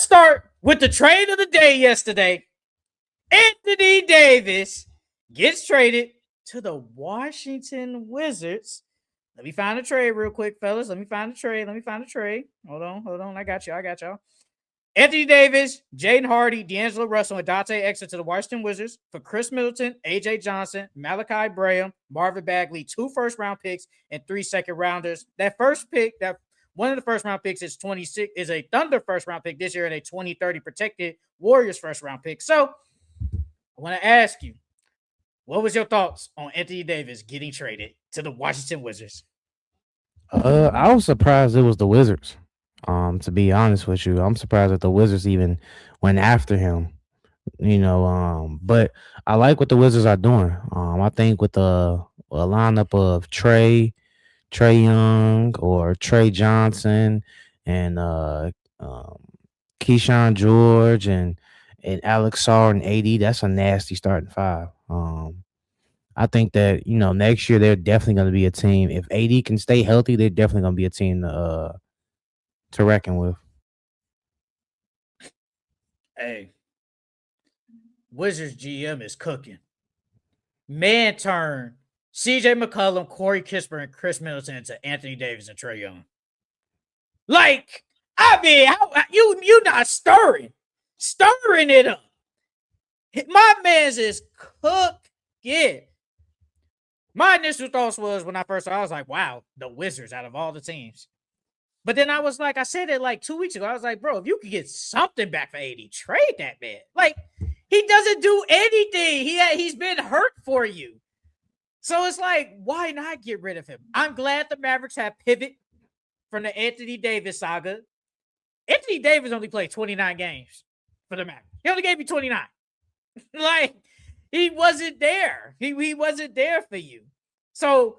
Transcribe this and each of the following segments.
let's start with the trade of the day yesterday. Anthony Davis gets traded to the Washington Wizards. Let me find a trade real quick, fellas. Let me find a trade. Hold on. I got y'all. Anthony Davis, Jaden Hardy, D'Angelo Russell, and Dante Exum to the Washington Wizards for Chris Middleton, AJ Johnson, Malachi Graham, Marvin Bagley, 2 first-round picks, and 3 second-rounders. That first pick, that one of the first-round picks is a Thunder first-round pick this year and a 2030 protected Warriors first-round pick. So I want to ask you, what was your thoughts on Anthony Davis getting traded to the Washington Wizards? I was surprised it was the Wizards. To be honest with you, I'm surprised that the Wizards even went after him. But I like what the Wizards are doing. I think with a lineup of Trey Young or Trey Johnson and um, Keyshawn George and Alex Sarr and AD, that's a nasty starting five. I think that next year they're definitely going to be a team. If AD can stay healthy, they're definitely going to be a team to reckon with. Hey, Wizards GM is cooking. Man turn CJ McCollum, Corey Kispert, and Chris Middleton into Anthony Davis and Trey Young. Like, I mean, you not stirring it up. My man's is cooking. My initial thoughts was when I first saw it, I was like, wow, the Wizards out of all the teams. But then I was like, I said it like 2 weeks ago. I was like, bro, if you could get something back for AD, trade that man. Like, he doesn't do anything. He's been hurt for you. So it's like, why not get rid of him? I'm glad the Mavericks have pivot from the Anthony Davis saga. Anthony Davis only played 29 games for the Mavericks. He only gave you 29. Like, he wasn't there. He wasn't there for you. So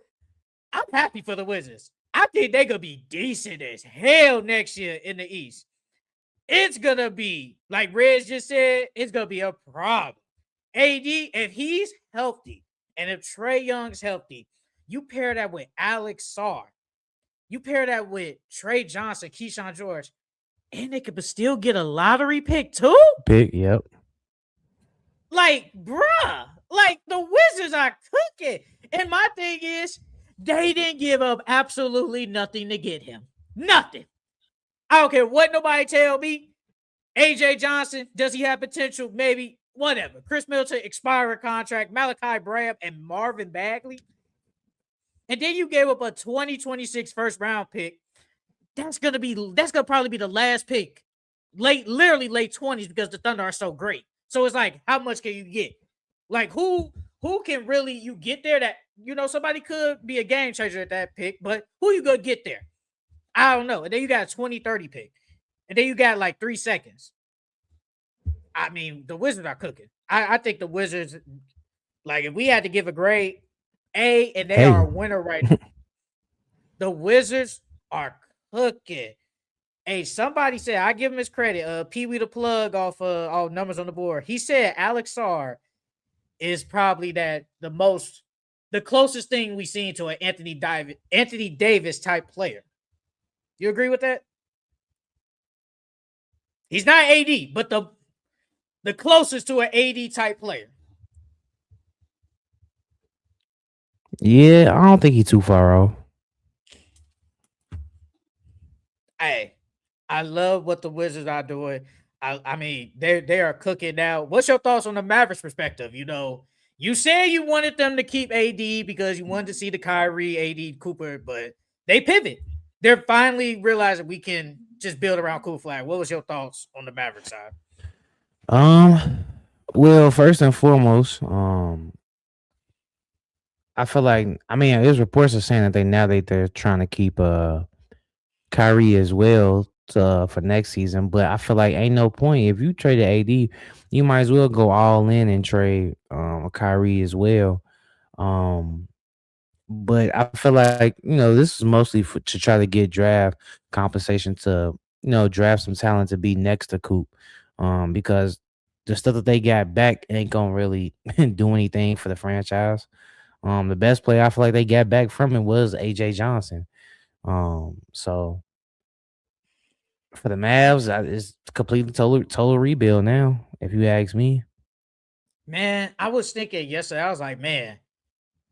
I'm happy for the Wizards. I think they're going to be decent as hell next year in the East. It's going to be, like Reg just said, it's going to be a problem. AD, if he's healthy and if Trey Young's healthy, you pair that with Alex Sarr. You pair that with Trey Johnson, Keyshawn George, and they could still get a lottery pick too? Yep. Like, bruh, like the Wizards are cooking. And my thing is, they didn't give up absolutely nothing to get him. Nothing. I don't care what nobody tell me. AJ Johnson, does he have potential? Maybe. Whatever. Chris Middleton, expiring contract. Malachi Graham and Marvin Bagley. And then you gave up a 2026 first round pick. That's gonna probably be the last pick. Literally late 20s because the Thunder are so great. So it's like, how much can you get? Like, who can really you get there that somebody could be a game changer at that pick, but who you gonna get there? I don't know. And then you got a 2030 pick. And then you got like 3 seconds. I mean, the Wizards are cooking. I think the Wizards, like, if we had to give a grade, A, and they are a winner right now. The Wizards are cooking. Hey, somebody said, I give him his credit. Pee Wee the plug off all numbers on the board. He said Alex Sarr is probably the closest thing we've seen to an Anthony Davis type player. You agree with that? He's not AD, but the closest to an AD type player. Yeah, I don't think he's too far off. Hey, I love what the Wizards are doing. I mean, they are cooking now. What's your thoughts on the Mavericks perspective? You said you wanted them to keep AD because you wanted to see the Kyrie, AD, Cooper, but they pivot. They're finally realizing we can just build around Cool Flag. What was your thoughts on the Mavericks side? Well, first and foremost, I feel like there's reports are saying that they're trying to keep Kyrie as well for next season, but I feel like ain't no point if you trade AD, you might as well go all in and trade Kyrie as well. But I feel like this is mostly to try to get draft compensation to draft some talent to be next to Coop, because the stuff that they got back ain't gonna really do anything for the franchise. The best player I feel like they got back from it was AJ Johnson. So For the Mavs, it's completely total rebuild now. If you ask me, Man, I was thinking yesterday, I was like, man,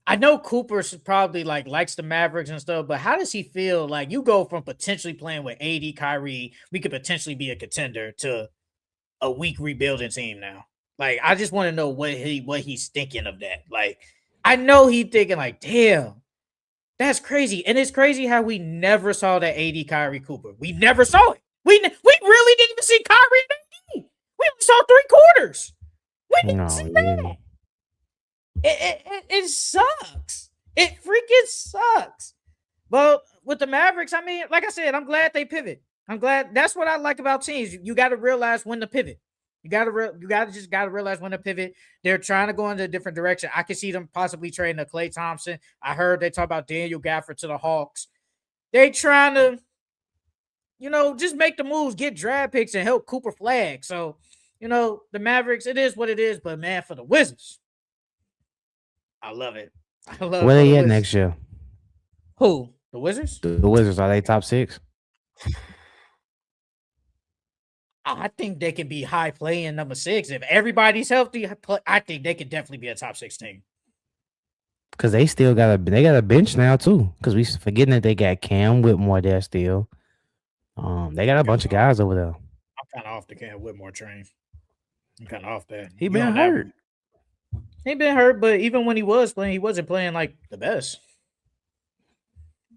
I know Cooper's probably like likes the Mavericks and stuff, but how does he feel? Like you go from potentially playing with AD, Kyrie, we could potentially be a contender to a weak rebuilding team now. Like I just want to know what he's thinking of that. Like I know he's thinking like, damn, that's crazy, and it's crazy how we never saw that AD Kyrie Cooper. We never saw it. We really didn't even see Kyrie and AD. We only saw 3 quarters. We didn't no, see yeah. that. It sucks. It freaking sucks. Well, with the Mavericks, I mean, like I said, I'm glad they pivot. I'm glad that's what I like about teams. You got to realize when to pivot. You got to realize when to pivot. They're trying to go in a different direction. I can see them possibly trading a Klay Thompson. I heard they talk about Daniel Gafford to the Hawks. They trying to, just make the moves, get draft picks, and help Cooper Flag. So, the Mavericks, it is what it is. But man, for the Wizards, I love it. I love Where it for they the at Wizards. next year? Who? The Wizards? The Wizards, are they top 6? I think they can be high playing number 6. If everybody's healthy, I think they could definitely be a top 6 team. Because they still got a bench now too. Because we forgetting that they got Cam Whitmore there still. They got a bunch of guys over there. I'm kind of off the Cam Whitmore train. I'm kind of off that. He been hurt. He been hurt, but even when he was playing, he wasn't playing like the best.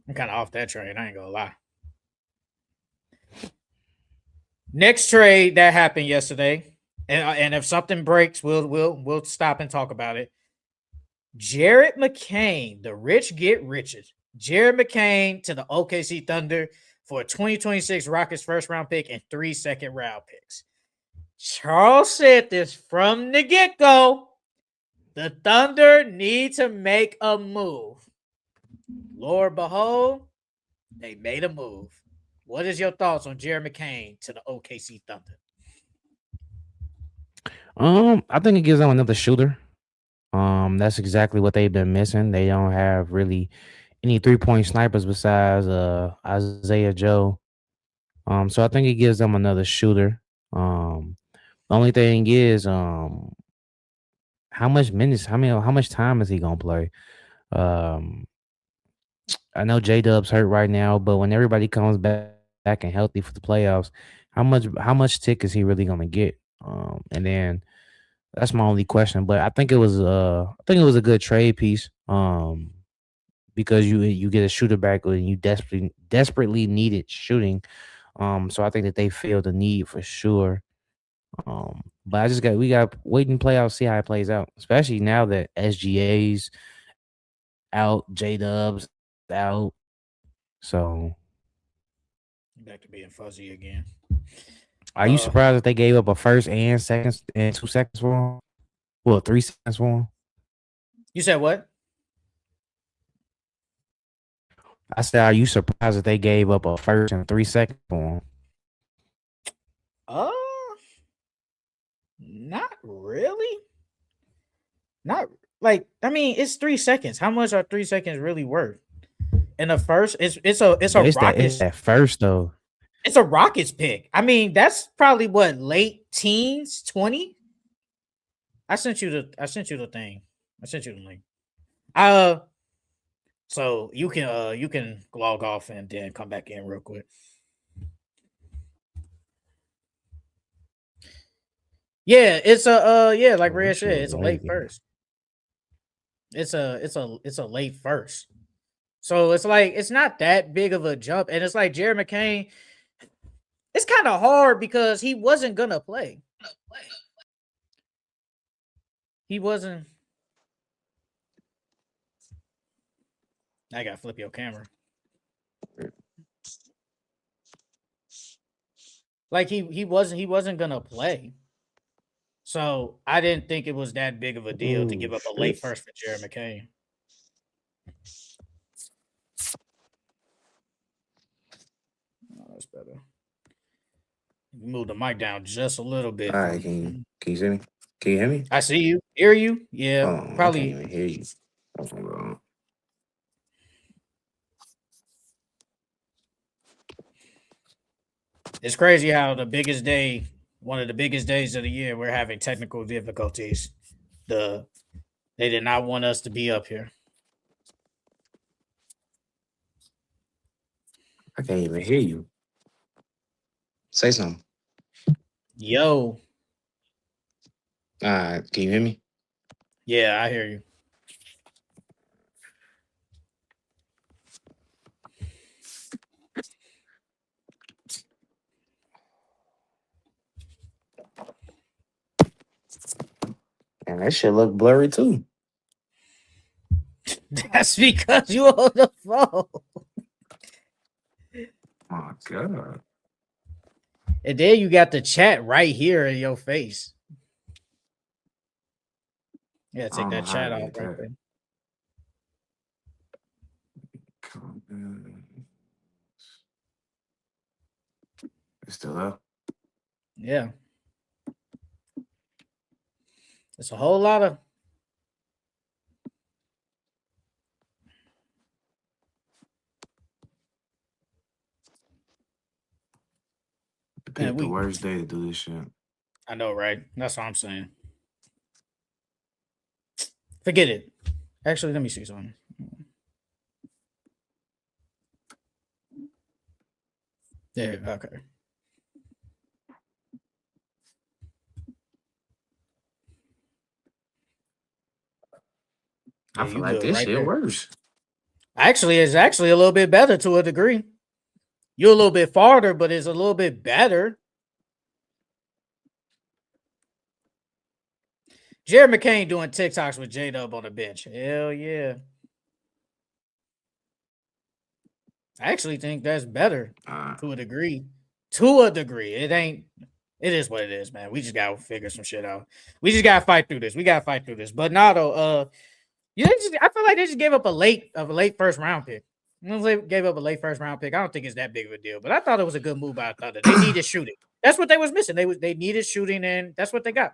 I'm kind of off that train. I ain't gonna lie. Next trade that happened yesterday, and if something breaks, we'll stop and talk about it. Jared McCain, the rich get richer. Jared McCain to the OKC Thunder for a 2026 Rockets first round pick and 3 second round picks. Charles said this from the get-go. The Thunder need to make a move. Lord behold, they made a move. What is your thoughts on Jared McCain to the OKC Thunder? I think it gives them another shooter. That's exactly what they've been missing. They don't have really any 3-point snipers besides Isaiah Joe. So I think it gives them another shooter. The only thing is, how much minutes, how much time is he gonna play? I know J-Dub's hurt right now, but when everybody comes back and healthy for the playoffs, how much tick is he really gonna get? And then that's my only question. But I think it was a good trade piece. Because you get a shooter back and you desperately needed shooting. So I think that they feel the need for sure. But we got to wait and play out, see how it plays out, especially now that SGA's out, J-Dub's out. So Back to being fuzzy again. are you surprised that they gave up a first and 2 seconds for him? Well, 3 seconds for him. You said what? I said, are you surprised that they gave up a first and 3 seconds for him? Not really. Not like, I mean, it's 3 seconds. How much are 3 seconds really worth? In the first, it's a Rockets. It's that first though. It's a Rockets pick. I mean, that's probably what, late teens, 20. I sent you the thing. I sent you the link. So you can log off and then come back in real quick. Yeah, it's a like Red said, it's a late first. It's a late first. So it's like it's not that big of a jump, and it's like Jared McCain. It's kind of hard because he wasn't gonna play. He wasn't. I gotta flip your camera. Like he wasn't gonna play. So I didn't think it was that big of a deal to give up a late first for Jared McCain. Oh, that's better. Move the mic down just a little bit. All right, can you see me? Can you hear me? I see you. Hear you? Yeah, I probably. can't even hear you. Bro. It's crazy how the biggest day, one of the biggest days of the year, we're having technical difficulties. The They did not want us to be up here. I can't even hear you. Say something. Yo, Can you hear me? yeah, I hear you. And that shit look blurry too. That's because you on the phone. My God. And then you got the chat right here in your face. Yeah, I take don't know that how chat to off get right that. there. It's still up. Yeah. It's a whole lot of Pick man, the worst day to do this shit. I know, right? That's what I'm saying. Forget it. Actually, let me see something. There, okay. I Yeah, feel you like good this right shit there. worse. Actually, it's actually a little bit better to a degree. You're a little bit farther, but it's a little bit better. Jared McCain doing TikToks with J Dub on the bench. Hell yeah. I actually think that's better to a degree. To a degree. It is what it is, man. We just gotta figure some shit out. We just gotta fight through this. We gotta fight through this. But Nato, I feel like they just gave up a late first round pick. They gave up a late first round pick. I don't think it's that big of a deal, but I thought it was a good move by Thunder. They needed shooting. That's what they was missing. They needed shooting, and that's what they got.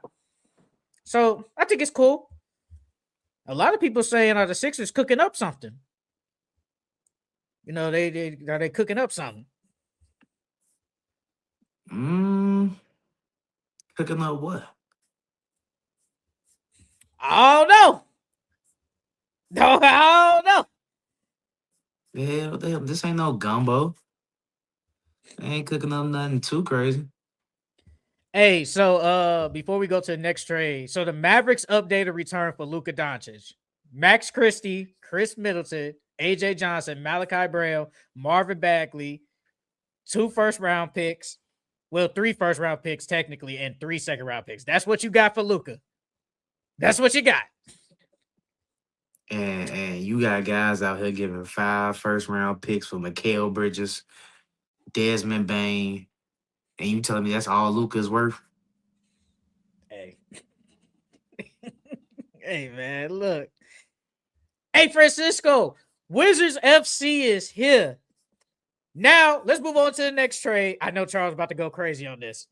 So I think it's cool. A lot of people saying the Sixers cooking up something. You know, they cooking up something. Cooking up what? I don't know. No, I don't know. Yeah, this ain't no gumbo. They ain't cooking up nothing too crazy. Hey, so before we go to the next trade, so the Mavericks updated return for Luka Doncic. Max Christie, Chris Middleton, AJ Johnson, Malachi Brown, Marvin Bagley, 2 first-round picks. Well, 3 first-round picks technically, and 3 second-round picks. That's what you got for Luka. That's what you got. And you got guys out here giving 5 first-round picks for Mikal Bridges, Desmond Bain, and you telling me that's all Luka's worth? Hey. Hey, man, look. Hey, Francisco, Wizards FC is here. Now, let's move on to the next trade. I know Charles is about to go crazy on this.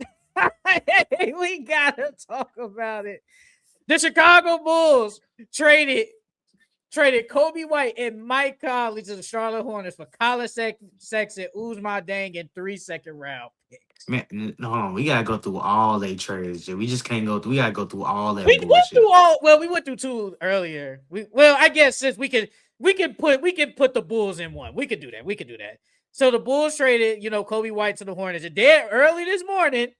Hey, we got to talk about it. The Chicago Bulls traded Kobe White and Mike Conley to the Charlotte Hornets for Colin Sexton, Uzma Dang, and 3 second-round picks. Man, no, we gotta go through all they trades. We just can't go through. We gotta go through all that We bullshit. went through all. Well, we went through 2 earlier. I guess since we can put the Bulls in one. We could do that. So the Bulls traded, Kobe White to the Hornets. And then early this morning,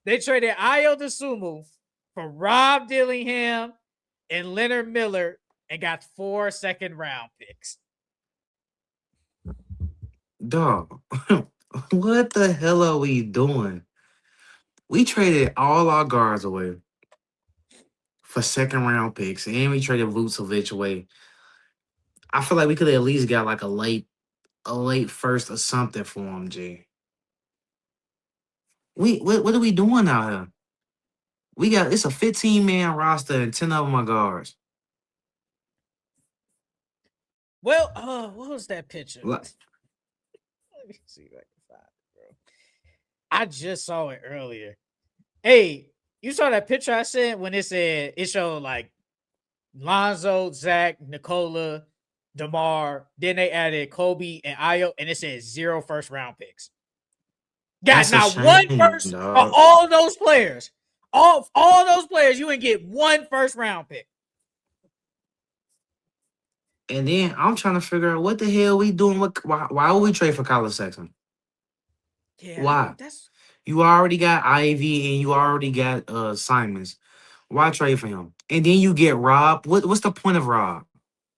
they traded Ayo Dosunmu for Rob Dillingham and Leonard Miller and got 4 second-round picks. Dog, what the hell are we doing? We traded all our guards away for second-round picks, and we traded Vucevic away. I feel like we could have at least got like a late first or something for him, G. What are we doing out here? It's a 15-man roster and 10 of them are guards. Well, what was that picture? What? Let me see if I can find it, bro. I just saw it earlier. Hey, you saw that picture I sent when it showed like Lonzo, Zach, Nikola, DeMar. Then they added Kobe and Ayo, and it said 0 first-round picks. Got That's a not one shame, first for dog. all those players. All those players, you ain't get one first round pick. And then I'm trying to figure out what the hell we doing. Why would we trade for Colin Sexton? Yeah, Why? that's You already got Ivy and you already got Simons. Why trade for him? And then you get Rob. What's the point of Rob?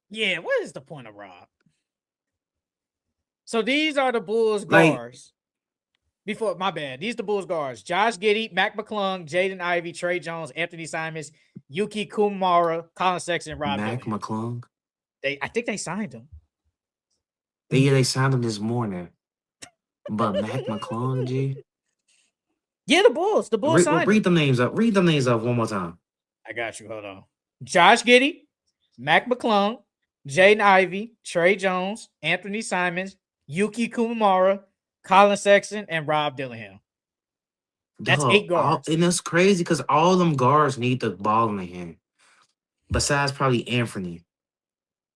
yeah. What is the point of Rob? So these are the Bulls Like guards. Before my bad, these the Bulls guards: Josh Giddey, Mac McClung, Jaden Ivey, Trey Jones, Anthony Simons, Yuki Kumara, Colin Sexton, Rob Mac Dillingham. McClung. I think they signed him. They signed him this morning. But Mac McClung, G. Yeah, the Bulls signed him. Read them names up. Read them names up one more time. I got you. Hold on. Josh Giddey, Mac McClung, Jaden Ivey, Trey Jones, Anthony Simons, Yuki Kumara, Colin Sexton, and Rob Dillingham. That's Dog, 8 guards. and that's crazy because all them guards need the ball in their hand. Besides probably Anthony,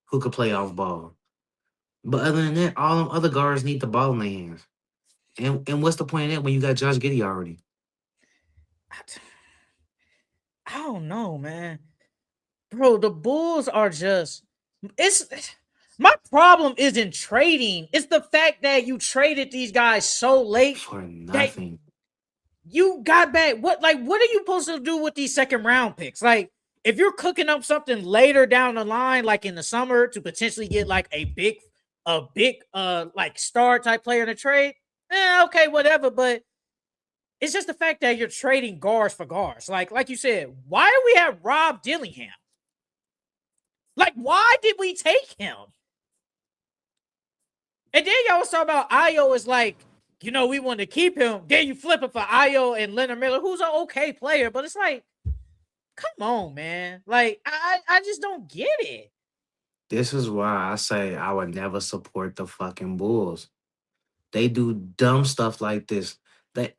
who could play off ball. But other than that, all them other guards need the ball in their hands. And what's the point of that when you got Josh Giddey already? I don't know, man. Bro, the Bulls are just my problem isn't trading. It's the fact that you traded these guys so late For that nothing. you got back. What are you supposed to do with these second round picks? Like, if you're cooking up something later down the line, like in the summer, to potentially get like a big like star type player in a trade, okay, whatever. But it's just the fact that you're trading guards for guards. Like you said, why do we have Rob Dillingham? Like, why did we take him? And then y'all was talking about Ayo is like, we want to keep him. Then you flip it for Ayo and Leonard Miller, who's an okay player, but it's like, come on, man. Like, I just don't get it. This is why I say I would never support the fucking Bulls. They do dumb stuff like this.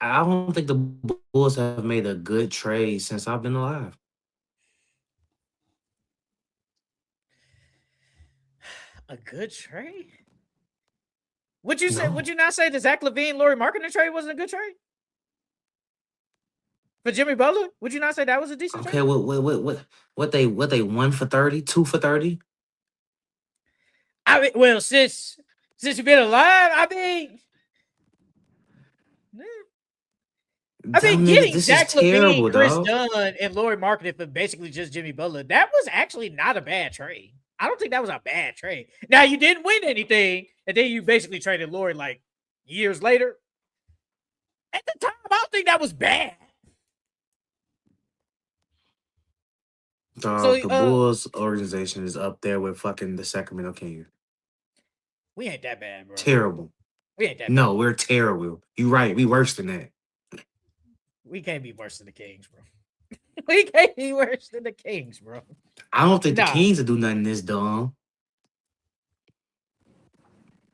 I don't think the Bulls have made a good trade since I've been alive. A good trade? Would you say? No. Would you not say the Zach LaVine, Lauri Markkanen trade wasn't a good trade for Jimmy Butler? Would you not say that was a decent Okay, trade? what they 1 for 30, 2 for 30? I mean, well, since you've been alive, getting This Zach is terrible, LaVine, Chris dog. Dunn, and Lauri Markkanen for basically just Jimmy Butler, that was actually not a bad trade. I don't think that was a bad trade. Now, you didn't win anything, and then you basically traded Lauri like years later. At the time, I don't think that was bad. Dog, So, the Bulls organization is up there with fucking the Sacramento Kings. we ain't that bad, bro. Terrible. We ain't that No, bad. we're terrible. You're right. We worse than that. We can't be worse than the Kings, bro. We can't be worse than the Kings, bro. I don't think Nah. the Kings will do nothing this dumb.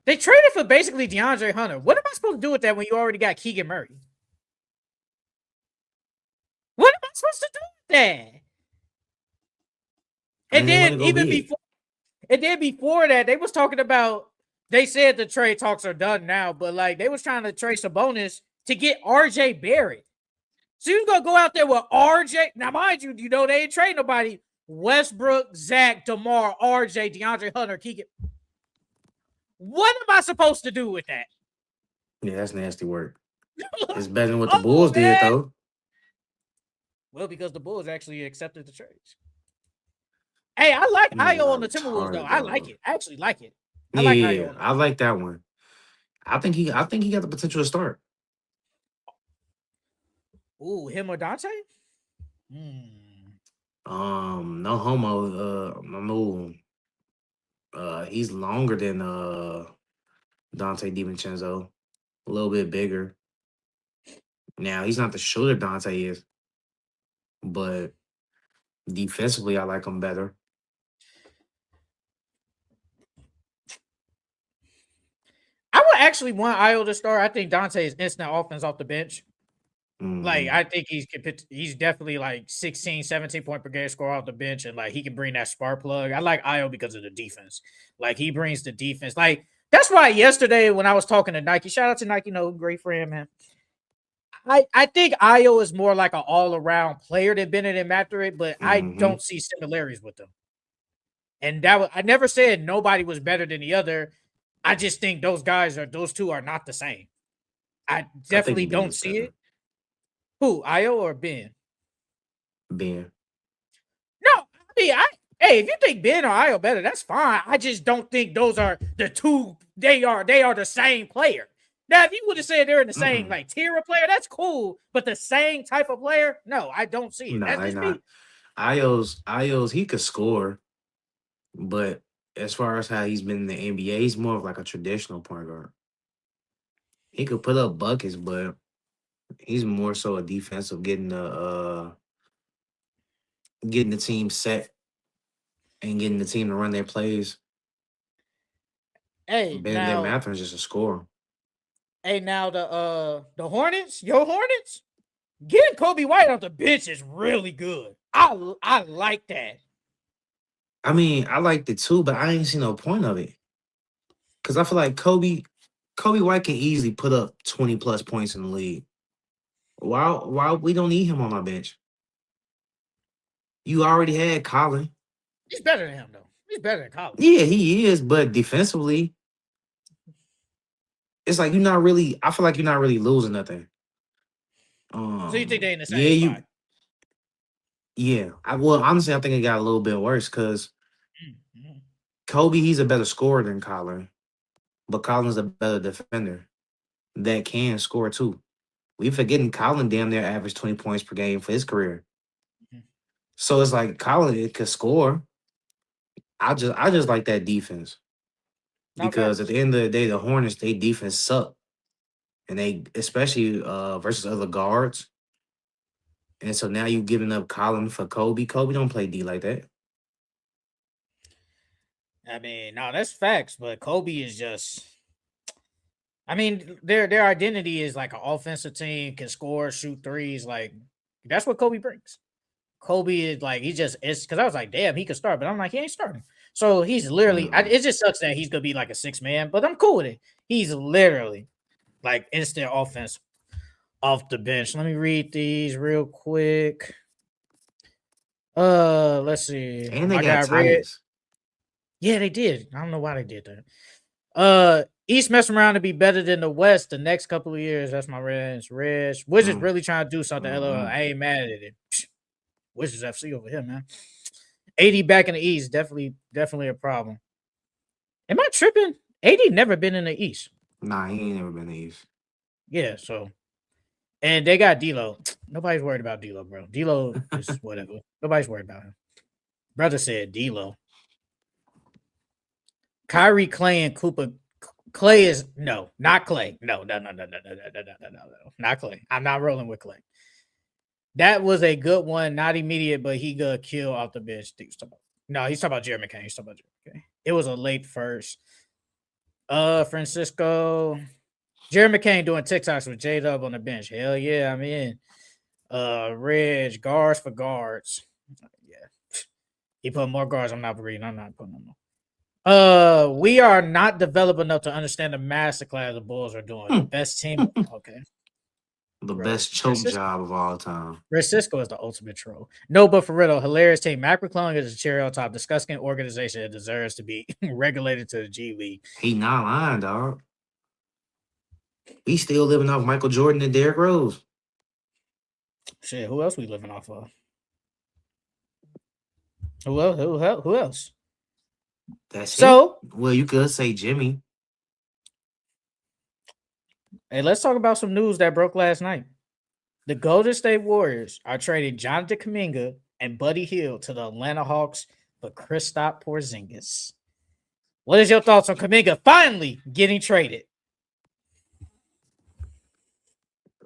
They traded for basically DeAndre Hunter. What am I supposed to do with that when you already got Keegan Murray? What am I supposed to do with that? And then before that, they was talking about, they said the trade talks are done now, but like they was trying to trade Sabonis to get RJ Barrett. So you're gonna go out there with RJ. Now, mind you, they ain't trade nobody. Westbrook, Zach, DeMar, RJ, DeAndre Hunter, Keegan. What am I supposed to do with that? Yeah, that's nasty work. It's better than what the Bulls did, though. Well, because the Bulls actually accepted the trades. Hey, I like Ayo on the Timberwolves, though. I like it. I actually like it. I like Ayo. I like that one. I think he got the potential to start. Ooh, him or Dante? No homo. No. He's longer than Dante DiVincenzo. A little bit bigger. Now he's not the shooter Dante is, but defensively I like him better. I would actually want Ayo to start. I think Dante is instant offense off the bench. Like, I think he's definitely like 16, 17 point per game score off the bench, and like he can bring that spark plug. I like Ayo because of the defense. Like, he brings the defense. Like, that's why yesterday when I was talking to Nike, shout out to Nike, great friend, man. I think Io is more like an all around player than Bennett and Mathurin, but I Mm-hmm. don't see similarities with them. And I never said nobody was better than the other. I just think those two are not the same. I I think definitely Ben don't is see better. it. Who, Io or Ben? Ben. No, I mean, hey, if you think Ben or Io better, that's fine. I just don't think those are the two. They are the same player. Now, if you would have said they're in the same Mm-mm. like tier of player, that's cool. But the same type of player, no, I don't see it. No, That's they just not. me. Io's he could score, but as far as how he's been in the NBA, he's more of like a traditional point guard. He could put up buckets, but he's more so a defensive, getting the team set and getting the team to run their plays. Hey, Ben now, Mathurin's just a scorer. the Hornets, your Hornets, getting Kobe White off the bench is really good. I like that. I mean, I liked it too, but I ain't seen no point of it. Cause I feel like Kobe White can easily put up 20 plus points in the league. Why we don't need him on our bench? You already had Colin. He's better than him though. He's better than Collins. Yeah, he is, but defensively, it's like you're not really. I feel like you're not really losing nothing. So you think they in the Yeah, same spot? yeah. Well, honestly, I think it got a little bit worse because Mm-hmm. Kobe, he's a better scorer than Colin, but Colin's a better defender that can score too. We forgetting Colin damn near averaged 20 points per game for his career. Mhm. So it's like Colin it could score. I just like that defense No because at facts. the end of the day, the Hornets they defense suck, and they especially versus other guards. And so now you giving up Colin for Kobe. Kobe don't play D like that. I mean, no, that's facts. But Kobe is just. I mean, their identity is like an offensive team, can score, shoot threes. Like that's what Kobe brings. Kobe is like it's because I was like, damn, he could start, but I'm like, he ain't starting. So he's literally. Mm. It just sucks that he's gonna be like a 6 man, but I'm cool with it. He's literally like instant offense off the bench. Let me read these real quick. Let's see. And they My got guy Red. Tyus. Yeah, they did. I don't know why they did that. East messing around to be better than the West the next couple of years. That's my Reds. Wizards Mm. really trying to do something. LOL. Mm-mm. I ain't mad at it. Wizards FC over here, man. 80 back in the East, definitely a problem. Am I tripping? 80 never been in the East. Nah, he ain't never been to East. Yeah, so and they got D'Lo. Nobody's worried about D'Lo, bro. D'Lo is whatever. Nobody's worried about him. Brother said D'Lo. Kyrie, Clay, and Cooper. Clay is not Clay. No, not Clay. I'm not rolling with Clay. That was a good one, not immediate, but he got killed off the bench. He's talking about Jeremy McCain. He's talking about Jeremy McCain. It was a late first. Francisco. Jeremy McCain doing TikToks with J Dub on the bench. Hell yeah, I'm in. Reg, guards for guards. Yeah. He put more guards. I'm not putting them more. We are not developed enough to understand the masterclass the Bulls are doing. The best team. Okay. The Bro, best choke job of all time. Francisco is the ultimate troll. No, but for real, hilarious team. Mac McClung is a cherry on top. Disgusting organization that deserves to be regulated to the G League. He not lying, dog. We still living off Michael Jordan and Derrick Rose. Shit, who else we living off of? Who else? Who else? That's So, it. Well, you could say Jimmy. hey, let's talk about some news that broke last night. The Golden State Warriors are trading Jonathan Kuminga and Buddy Hield to the Atlanta Hawks for Kristaps Porzingis. What is your thoughts on Kuminga finally getting traded?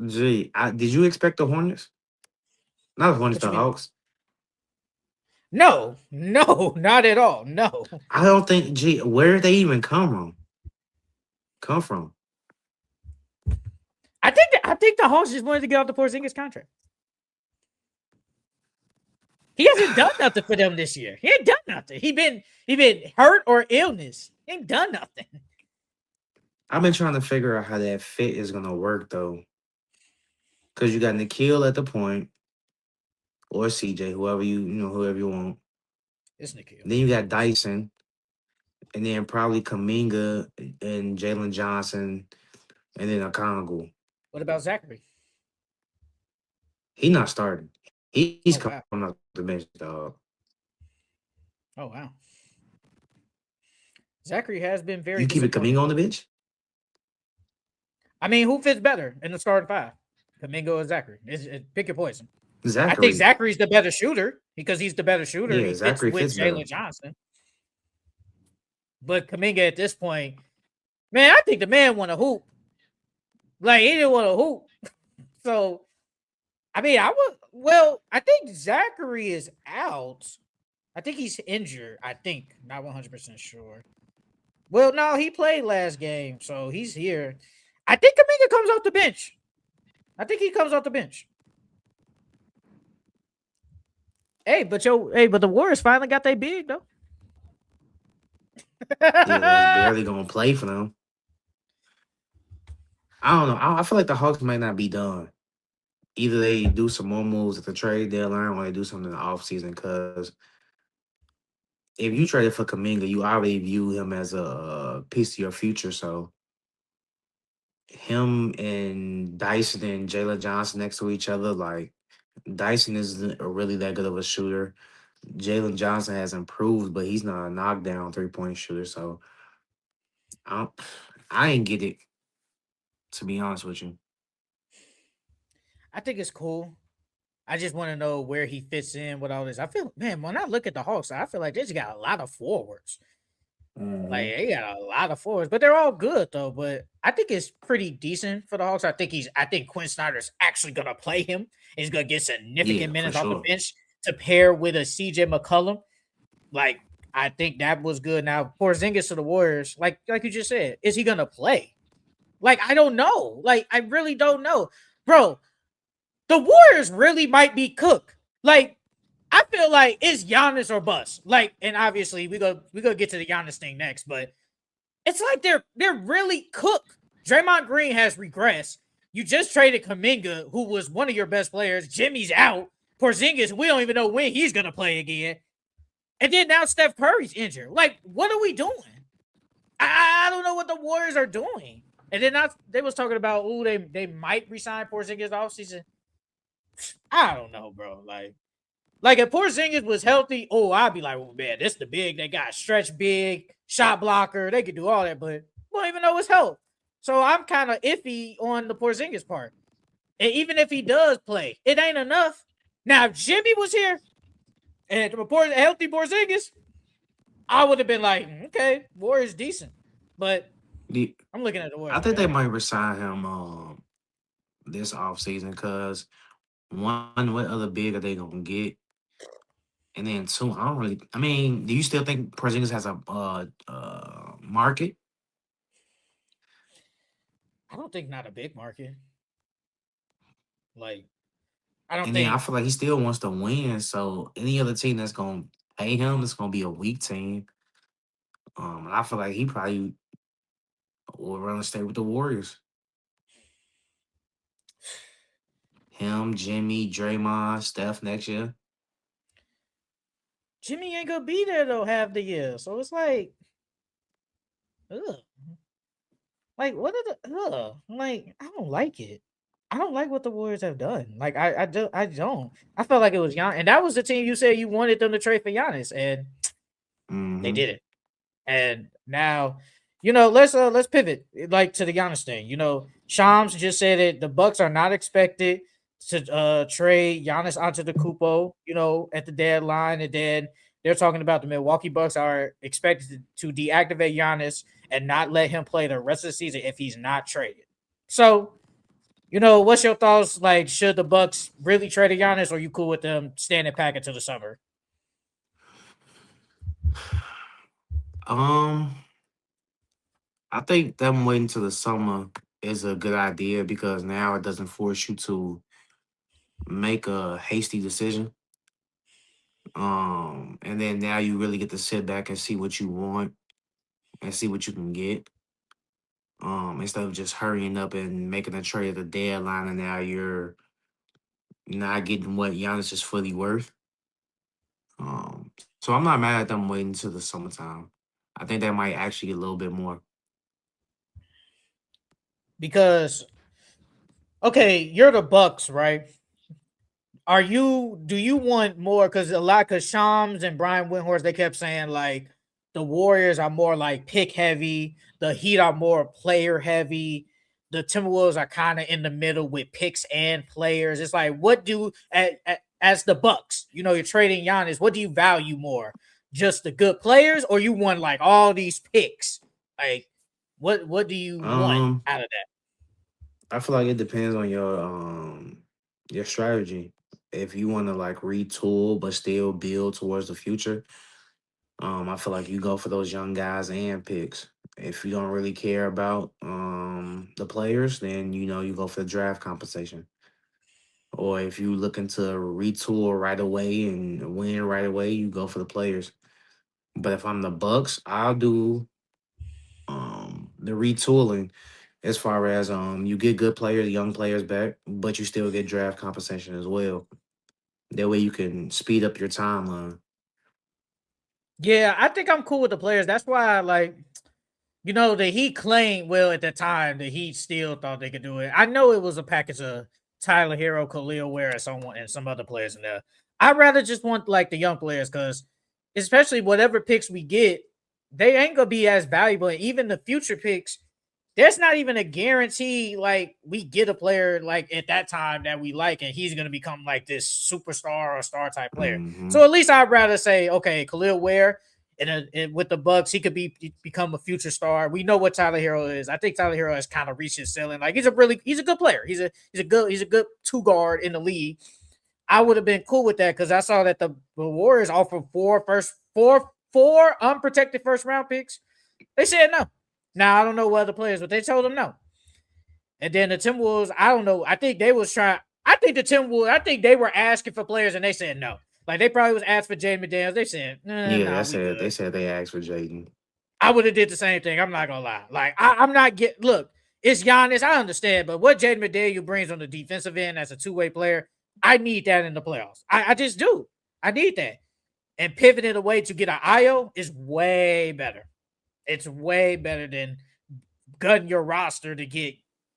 Gee, did you expect the Hornets? Not the Hornets, What you the mean? Hawks. No, not at all. No. I don't think. Gee, where did they even come from? I think the Hawks just wanted to get off the Porzingis contract. He hasn't done nothing for them this year. He ain't done nothing. He been hurt or illness. He ain't done nothing. I've been trying to figure out how that fit is gonna work though. Because you got Nikhil at the point or CJ, whoever you want. It's Nikhil. Then you got Dyson, and then probably Kaminga and Jalen Johnson, and then Okongwu. What about Zachary? He not starting. He's Oh coming wow. off the bench, dog. Oh wow. Zachary has been You very keeping Kaminga disappointing. on the bench? I mean, who fits better in the starting five? Kamingo or Zachary? Pick your poison. I think Zachary. Zachary's the better shooter because he's the better shooter and Yeah, he fits Zachary with fits better. Jalen Johnson. But Kaminga at this point, man, I think the man want to hoop. Like he didn't want to hoop. So I mean, I think Zachary is out. I think he's injured. I think. Not 100% sure. Well, no, he played last game, so he's here. I think Kaminga comes off the bench. I think he comes off the bench. Hey, but the Warriors finally got their big though. Yeah, that's barely gonna play for them. I don't know. I feel like the Hawks might not be done. Either they do some more moves at the trade deadline or they do something in the offseason. Because if you traded for Kaminga, you already view him as a piece of your future. So him and Dyson and Jalen Johnson next to each other, like Dyson isn't really that good of a shooter. Jalen Johnson has improved, but he's not a knockdown 3-point shooter. So I, I ain't get it, to be honest with you. I think it's cool. I just want to know where he fits in with all this. I feel, man, when I look at the Hawks, I feel like they just got a lot of forwards. Like they got a lot of forwards, but they're all good though. But I think it's pretty decent for the Hawks. I think Quinn Snyder's actually gonna play him. He's gonna get significant Yeah, for minutes off the sure. bench to pair with a CJ McCollum. Like I think that was good. Now Porzingis to the Warriors, like you just said, is he gonna play? Like I don't know. Like I really don't know, bro. The Warriors really might be cooked. Like I feel like it's Giannis or bust. Like, and obviously we go get to the Giannis thing next, but it's like they're really cooked. Draymond Green has regressed. You just traded Kaminga, who was one of your best players. Jimmy's out. Porzingis, we don't even know when he's gonna play again. And then now Steph Curry's injured. Like, what are we doing? I don't know what the Warriors are doing. And then they was talking about, they might resign Porzingis offseason. I don't know, bro. Like if Porzingis was healthy, I'd be like, man, this the big. They got stretch big, shot blocker. They could do all that, but we don't even know his health. So I'm kind of iffy on the Porzingis part. And even if he does play, it ain't enough. Now, if Jimmy was here and report a healthy Porzingis, I would have been like, okay, Warriors decent. But I'm looking at the Warriors. I think they might resign him this offseason because one, what other big are they gonna get? And then two, I mean, do you still think Porzingis has a market? I don't think not a big market. Like, I don't And then I think. feel like he still wants to win. So any other team that's gonna pay him, it's gonna be a weak team. And I feel like he probably will run and stay with the Warriors. Him, Jimmy, Draymond, Steph next year. Jimmy ain't gonna be there though half the year. So it's like, ugh. Like what are the like I don't like it. I don't like what the Warriors have done. Like I don't. I felt like it was Giannis, and that was the team you said you wanted them to trade for Giannis, and they Mm-hmm. did it. And now, let's pivot like to the Giannis thing. Shams just said that the Bucks are not expected to trade Giannis onto the Cupo, at the deadline, and then they're talking about the Milwaukee Bucks are expected to deactivate Giannis and not let him play the rest of the season if he's not traded. So, what's your thoughts? Like, should the Bucks really trade Giannis, or are you cool with them standing pack until the summer? I think them waiting till the summer is a good idea because now it doesn't force you to make a hasty decision. And then now you really get to sit back and see what you want and see what you can get. Instead of just hurrying up and making a trade at the deadline, and now you're not getting what Giannis is fully worth. So I'm not mad at them waiting until the summertime. I think they might actually get a little bit more. Because okay, you're the Bucks, right? Do you want more? Because Shams and Brian Windhorst, they kept saying like the Warriors are more like pick heavy, the Heat are more player heavy, the Timberwolves are kind of in the middle with picks and players. It's like, what do as the Bucks, you're trading Giannis, what do you value more? Just the good players, or you want like all these picks? Like, what do you want out of that? I feel like it depends on your strategy. If you want to like retool but still build towards the future, I feel like you go for those young guys and picks. If you don't really care about the players, then you go for the draft compensation. Or if you looking to retool right away and win right away, you go for the players. But if I'm the Bucks, I'll do the retooling as far as you get good players, young players back, but you still get draft compensation as well. That way you can speed up your timeline. Yeah, I think I'm cool with the players. That's why, like, the Heat claimed, well, at the time, the Heat still thought they could do it. I know it was a package of Tyler Hero, Khalil Ware, and someone and some other players in there. I'd rather just want like the young players because, especially whatever picks we get, they ain't gonna be as valuable. And even the future picks, there's not even a guarantee like we get a player like at that time that we like and he's going to become like this superstar or star type player. Mm-hmm. So at least I'd rather say, okay, Khalil Ware and with the Bucks, he could become a future star. We know what Tyler Hero is. I think Tyler Hero has kind of reached his ceiling. Like he's a good player. He's a good two guard in the league. I would have been cool with that because I saw that the Warriors offered four unprotected first round picks. They said no. Now I don't know what other players, but they told them no. And then the Timberwolves, I don't know. I think they was trying. I think the Timberwolves. I think they were asking for players, and they said no. Like they probably was asked for Jaden McDaniels. They said, they said they asked for Jaden. I would have did the same thing. I'm not gonna lie. Like I'm not get. Look, it's Giannis. I understand, but what Jaden McDaniels brings on the defensive end as a two-way player, I need that in the playoffs. I just do. I need that. And pivoting away to get an IO is way better. It's way better than gutting your roster to get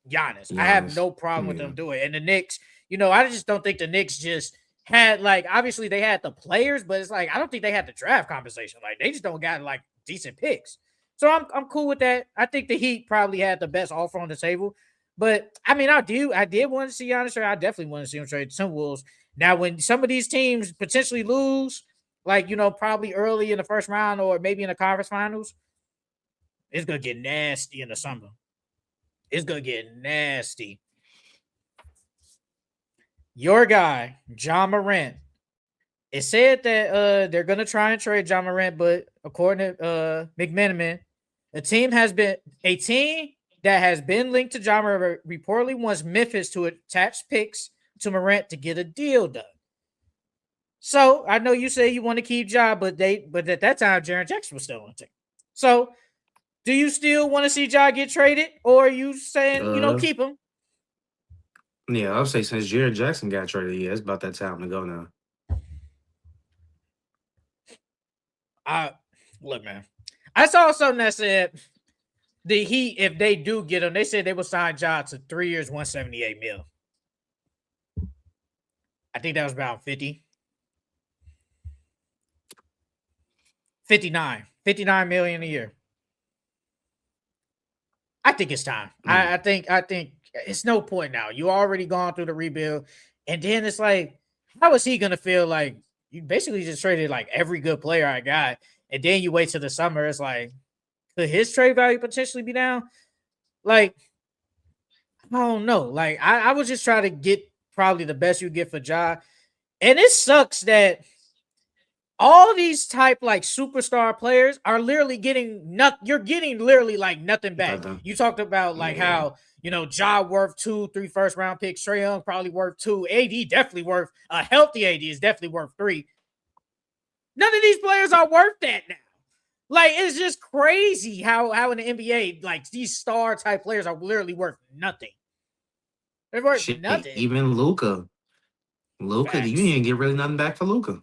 Giannis. I have no problem with them doing it. And the Knicks, I just don't think the Knicks just had like obviously they had the players, but it's like I don't think they had the draft compensation. Like they just don't got like decent picks. So I'm cool with that. I think the Heat probably had the best offer on the table. But I mean, I did want to see Giannis trade. I definitely want to see him trade some Wolves. Now, when some of these teams potentially lose, like probably early in the first round or maybe in the conference finals. It's going to get nasty in the summer. It's going to get nasty. Your guy, John Morant. It said that they're going to try and trade John Morant, but according to McMenamin, a team that has been linked to John Morant reportedly wants Memphis to attach picks to Morant to get a deal done. So I know you say you want to keep Ja, but at that time, Jaren Jackson was still on the team. So do you still want to see Ja get traded, or are you saying, keep him? Yeah, I would say since Jaren Jackson got traded, it's about that time to go now. Look, man. I saw something that said the Heat, if they do get him, they said they will sign Ja to 3 years, $178 million. I think that was about 59 million a year. I think it's time. I think it's no point now. You already gone through the rebuild, and then it's like, how is he gonna feel like you basically just traded like every good player I got, and then you wait till the summer? It's like, could his trade value potentially be down? Like, I don't know. Like, I would just try to get probably the best you get for Ja, and it sucks that all these type like superstar players are literally getting you're getting literally like nothing back. You talked about like how Ja worth 2-3 first round picks. Trae Young probably worth 2. AD definitely worth a healthy AD is definitely worth 3. None of these players are worth that now. Like it's just crazy how in the NBA like these star type players are literally worth nothing. They're worth nothing. Even Luka. Luca, you Facts. didn't get really nothing back for Luca.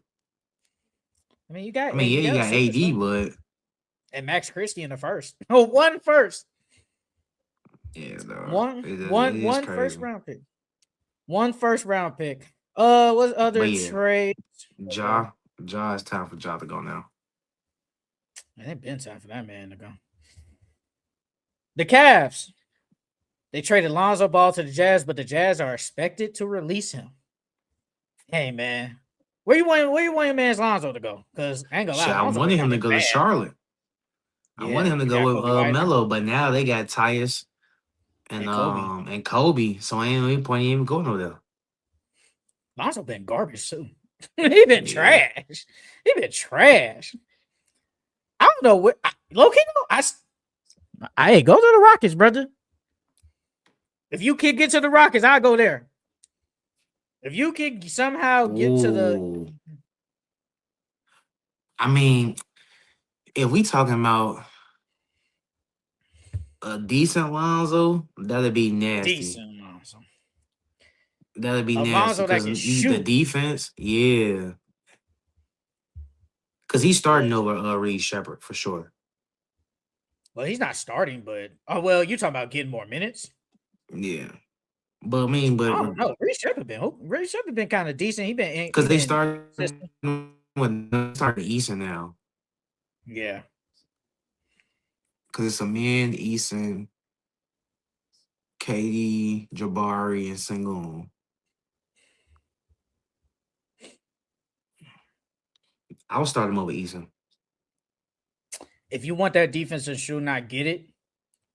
I mean, I mean, yeah, you got a got AD, but and Max Christie in the first. Oh, one first. yeah, dog, One, it one, is one first crazy. round pick. One first round pick. What other But yeah, trades? Ja, it's time for Ja to go now. Man, it been time for that man to go. The Cavs. They traded Lonzo Ball to the Jazz, but the Jazz are expected to release him. Hey man, where you want your man's Lonzo to go? Because I ain't gonna lie, Shit, I Lonzo been wanted him kind to of go to bad. Charlotte. I Yeah, wanted him to you go got with Kobe White Melo, but now they got Tyus and Kobe. and Kobe, so ain't no point in even going over there. Lonzo been garbage too. He been Yeah. trash. He been trash. I don't know what. Low-key, I go to the Rockets, brother. If you can get to the Rockets, I'll go there. If you can somehow get to the Ooh. I mean, if we talking about a decent Lonzo, that'd be nasty. decent Lonzo, That'd be nasty Lonzo that because can the shoot. defense, yeah. Because he's starting over Reed Shepard for sure. Well, he's not starting, but well, you talking about getting more minutes? Yeah. But I mean, I but don't know. Reed Shepard been kind of decent. because He they been started consistent. with starting Eason now. Yeah. Because it's a man, Eason, KD, Jabari, and Sengun. I'll start him over Eason. If you want that defense and should not get it,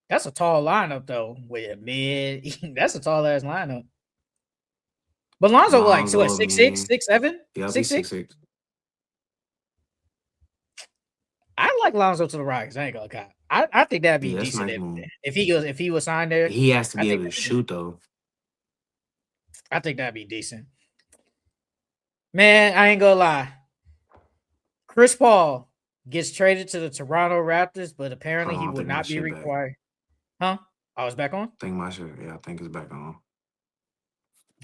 that's a tall lineup though. With a mid, that's a tall ass lineup. But Lonzo, like, so what, Lonzo, 6'6", man. 6'7", Yeah, he's 6'6"? 6'6". I like Lonzo to the Rockets. I ain't gonna lie. I think that'd be Yeah, that's a decent nice move. if he was signed there. He has to I be think able to shoot though. I think that'd be decent. Man, I ain't gonna lie. Chris Paul gets traded to the Toronto Raptors, but apparently Hold he on, I would think my not be shit back. required. Huh? I was back on. I think it's back on.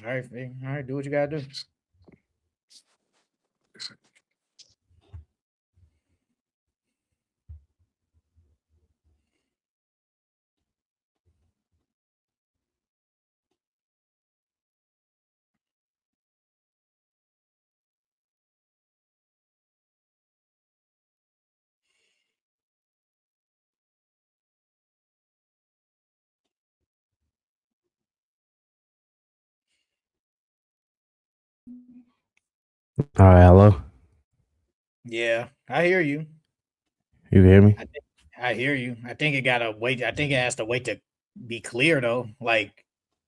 All right. Do what you gotta do. All right, hello. Yeah, I hear you. You hear me? I hear you. I think it gotta wait. I think it has to wait to be clear though. Like,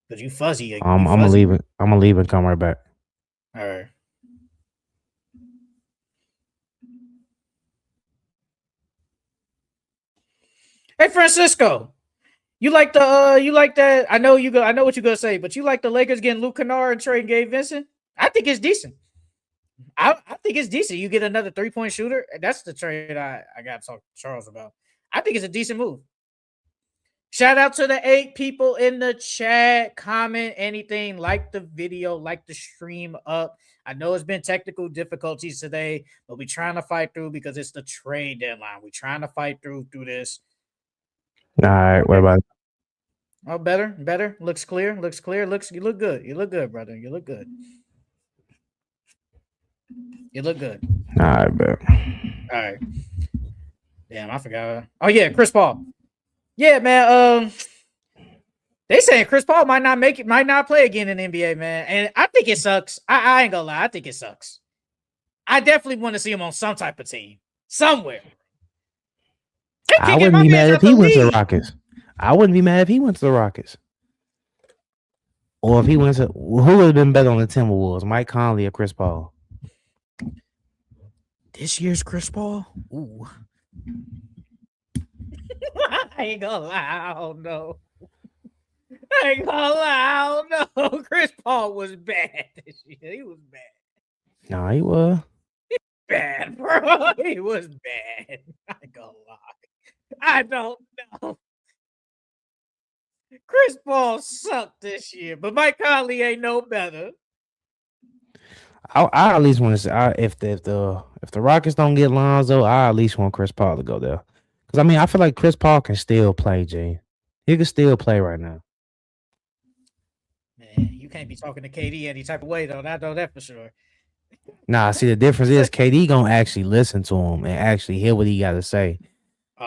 cause you fuzzy. You I'm gonna fuzzy. leave it. I'm gonna leave and come right back. All right. Hey Francisco, you like that? I know what you're gonna say, but you like the Lakers getting Luke Kennard and trading Gabe Vincent? I think it's decent. I think it's decent. You get another 3-point shooter. That's the trade I got to talk to Charles about. I think it's a decent move. Shout out to the 8 people in the chat. Comment anything, like the video, like the stream up. I know it's been technical difficulties today, but we're trying to fight through because it's the trade deadline. We're trying to fight through this. All right, what about it? Oh, better. Looks clear. You look good. You look good, brother. You look good. You look good. All right, bet. All right. Damn, I forgot. Oh yeah, Chris Paul. Yeah, man. They saying Chris Paul might not play again in the NBA, man. And I think it sucks. I ain't gonna lie, I think it sucks. I definitely want to see him on some type of team. Somewhere. I wouldn't be mad if he went to the Rockets. I wouldn't be mad if he went to the Rockets. Or if he went to who would have been better on the Timberwolves, Mike Conley or Chris Paul? This year's Chris Paul? Ooh. I ain't gonna lie, I don't know. I ain't gonna lie, I don't know. Chris Paul was bad this year. He was bad. No, he was. Bad, bro. He was bad. I ain't gonna lie. I don't know. Chris Paul sucked this year, but Mike Conley ain't no better. I at least want to say if the Rockets don't get Lonzo, I at least want Chris Paul to go there. Because I mean, I feel like Chris Paul can still play. G, he can still play right now. Man, you can't be talking to KD any type of way though. I know that for sure. Nah, see the difference is KD gonna actually listen to him and actually hear what he got to say.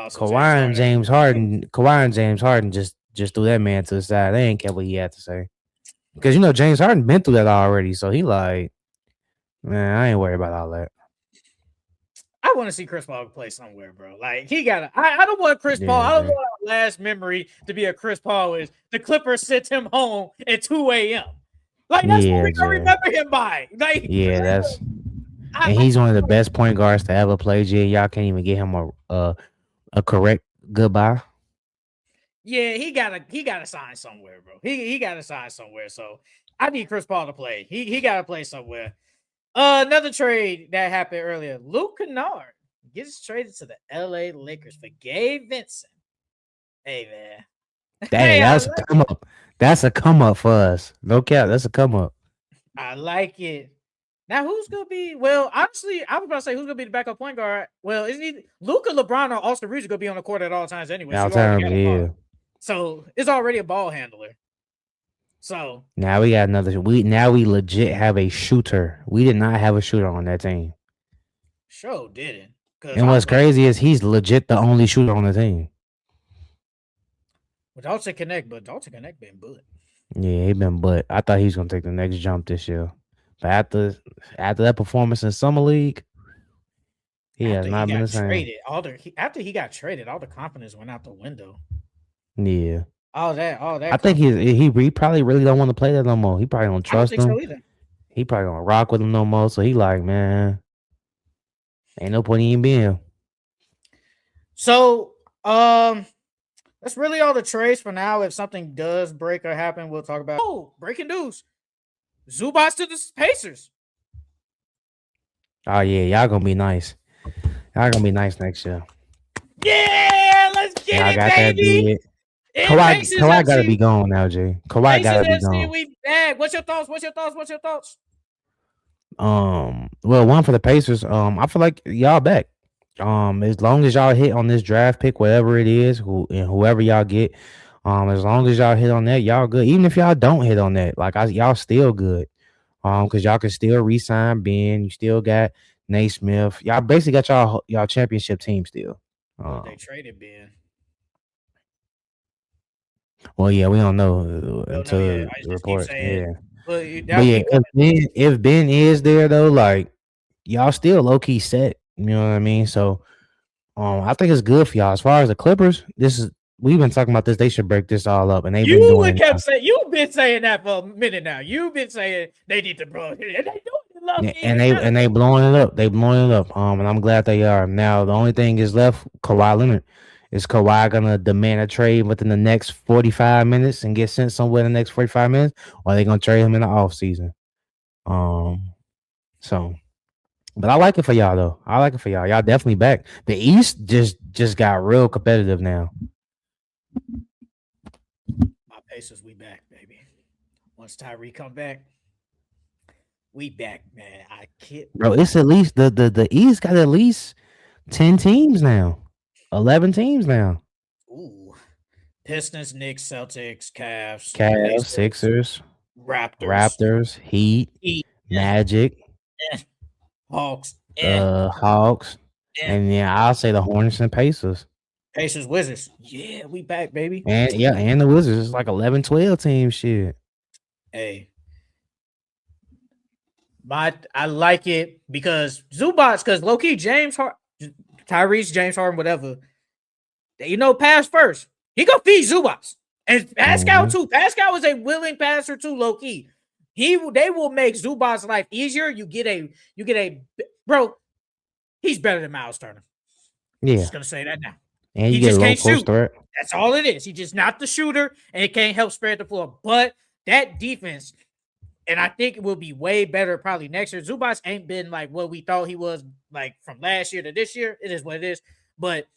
So James Harden. Kawhi and James Harden just threw that man to the side. They ain't care what he had to say. Because James Harden been through that already, so he like, man, I ain't worried about all that. I want to see Chris Paul play somewhere, bro. Like he got. I don't want Chris Paul. I don't want our last memory to be a Chris Paul is the Clippers sent him home at 2 a.m. Like that's what we gonna remember him by. Like that's. And he's one of the best point guards to ever play. G, y'all can't even get him a correct goodbye. Yeah, he gotta sign somewhere, bro. He gotta sign somewhere. So I need Chris Paul to play. He gotta play somewhere. Another trade that happened earlier. Luke Kennard gets traded to the LA Lakers for Gabe Vincent. Hey man. Dang, that's a come up. That's a come up for us. No cap, that's a come up. I like it. Now, who's gonna be? Well, honestly, I was about to say who's gonna be the backup point guard. Well, isn't he Luka, LeBron, or Austin Reeves gonna be on the court at all times anyway? So it's already a ball handler. So now we got another. We legit have a shooter. We did not have a shooter on that team. Sure didn't. And what's crazy is he's legit the only shooter on the team. Well, Dalton Connect been butt. Yeah, he been butt. I thought he was gonna take the next jump this year. But after that performance in Summer League, he has not been the same. After he got traded, all the confidence went out the window. Yeah. All that. I think he probably really don't want to play that no more. He probably don't trust him. I don't think so either. He probably don't rock with him no more. So he like, man, ain't no point in even being. So, that's really all the trades for now. If something does break or happen, we'll talk about. Oh, breaking news. Zubac to the Pacers. Oh yeah, y'all gonna be nice. Y'all gonna be nice next year. Yeah, let's get it, baby. Kawhi gotta be gone now, Jay. Kawhi gotta be gone. We back. What's your thoughts? Well, one for the Pacers. I feel like y'all back. As long as y'all hit on this draft pick, whatever it is, whoever y'all get, as long as y'all hit on that, y'all good. Even if y'all don't hit on that, y'all still good. Because y'all can still re-sign Ben. You still got Nate Smith. Y'all basically got y'all championship team still. They traded Ben. Well, yeah, we don't know until the report. Yeah. But yeah, if Ben is there though, y'all still low key set. You know what I mean? So, I think it's good for y'all. As far as the Clippers, we've been talking about this. They should break this all up, and they've been doing. You've been saying that for a minute now. You've been saying they need to blow it, and they doing it. And they blowing it up. They blowing it up. And I'm glad they are. Now the only thing is left, Kawhi Leonard. Is Kawhi gonna demand a trade within the next 45 minutes and get sent somewhere in the next 45 minutes, or are they gonna trade him in the off season? So, but I like it for y'all though. I like it for y'all. Y'all definitely back. The East just got real competitive now. My Pacers, we back, baby. Once Tyree come back, we back, man. I can't. Bro, it's at least the East got at least 10 teams now. 11 teams now. Ooh. Pistons, Knicks, Celtics, Cavs, Sixers, Raptors, Heat, Magic, Hawks, and then I'll say the Hornets and Pacers. Pacers, Wizards. Yeah, we back, baby. And the Wizards. It's like 11, 12 teams shit. Hey. I like it because Zubac, because low-key Tyrese, James Harden, whatever. Pass first. He gonna feed Zubac. And Pascal too. Pascal is a willing passer too, low key. They will make Zubac's life easier. You get a bro. He's better than Miles Turner. Yeah, I'm just gonna say that now. And he just can't shoot. Threat. That's all it is. He's just not the shooter, and it can't help spread the floor. But that defense, and I think it will be way better probably next year. Zubac ain't been like what we thought he was like from last year to this year. It is what it is. But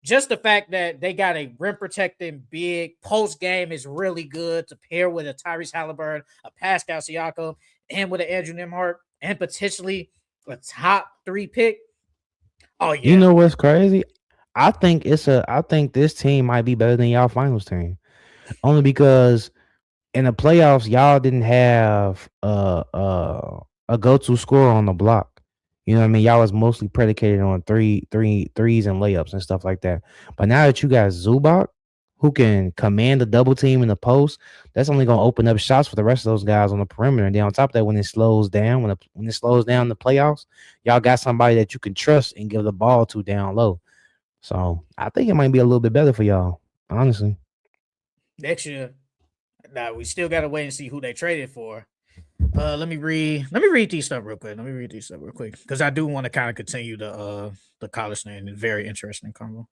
just the fact that they got a rim protecting big post game is really good to pair with a Tyrese Halliburton, a Pascal Siakam, and with an Andrew Nembhard. and potentially a top 3 pick. Oh yeah, You know what's crazy? I think this team might be better than y'all finals team. Only because in the playoffs, y'all didn't have a go-to scorer on the block. You know what I mean? Y'all was mostly predicated on threes and layups and stuff like that. But now that you got Zubac, who can command the double team in the post, that's only gonna open up shots for the rest of those guys on the perimeter. And then on top of that, when it slows down, when it slows down in the playoffs, y'all got somebody that you can trust and give the ball to down low. So I think it might be a little bit better for y'all, honestly. next year. Now we still gotta wait and see who they traded for. Let me read these stuff real quick. Because I do want to kind of continue the college thing. It's very interesting combo.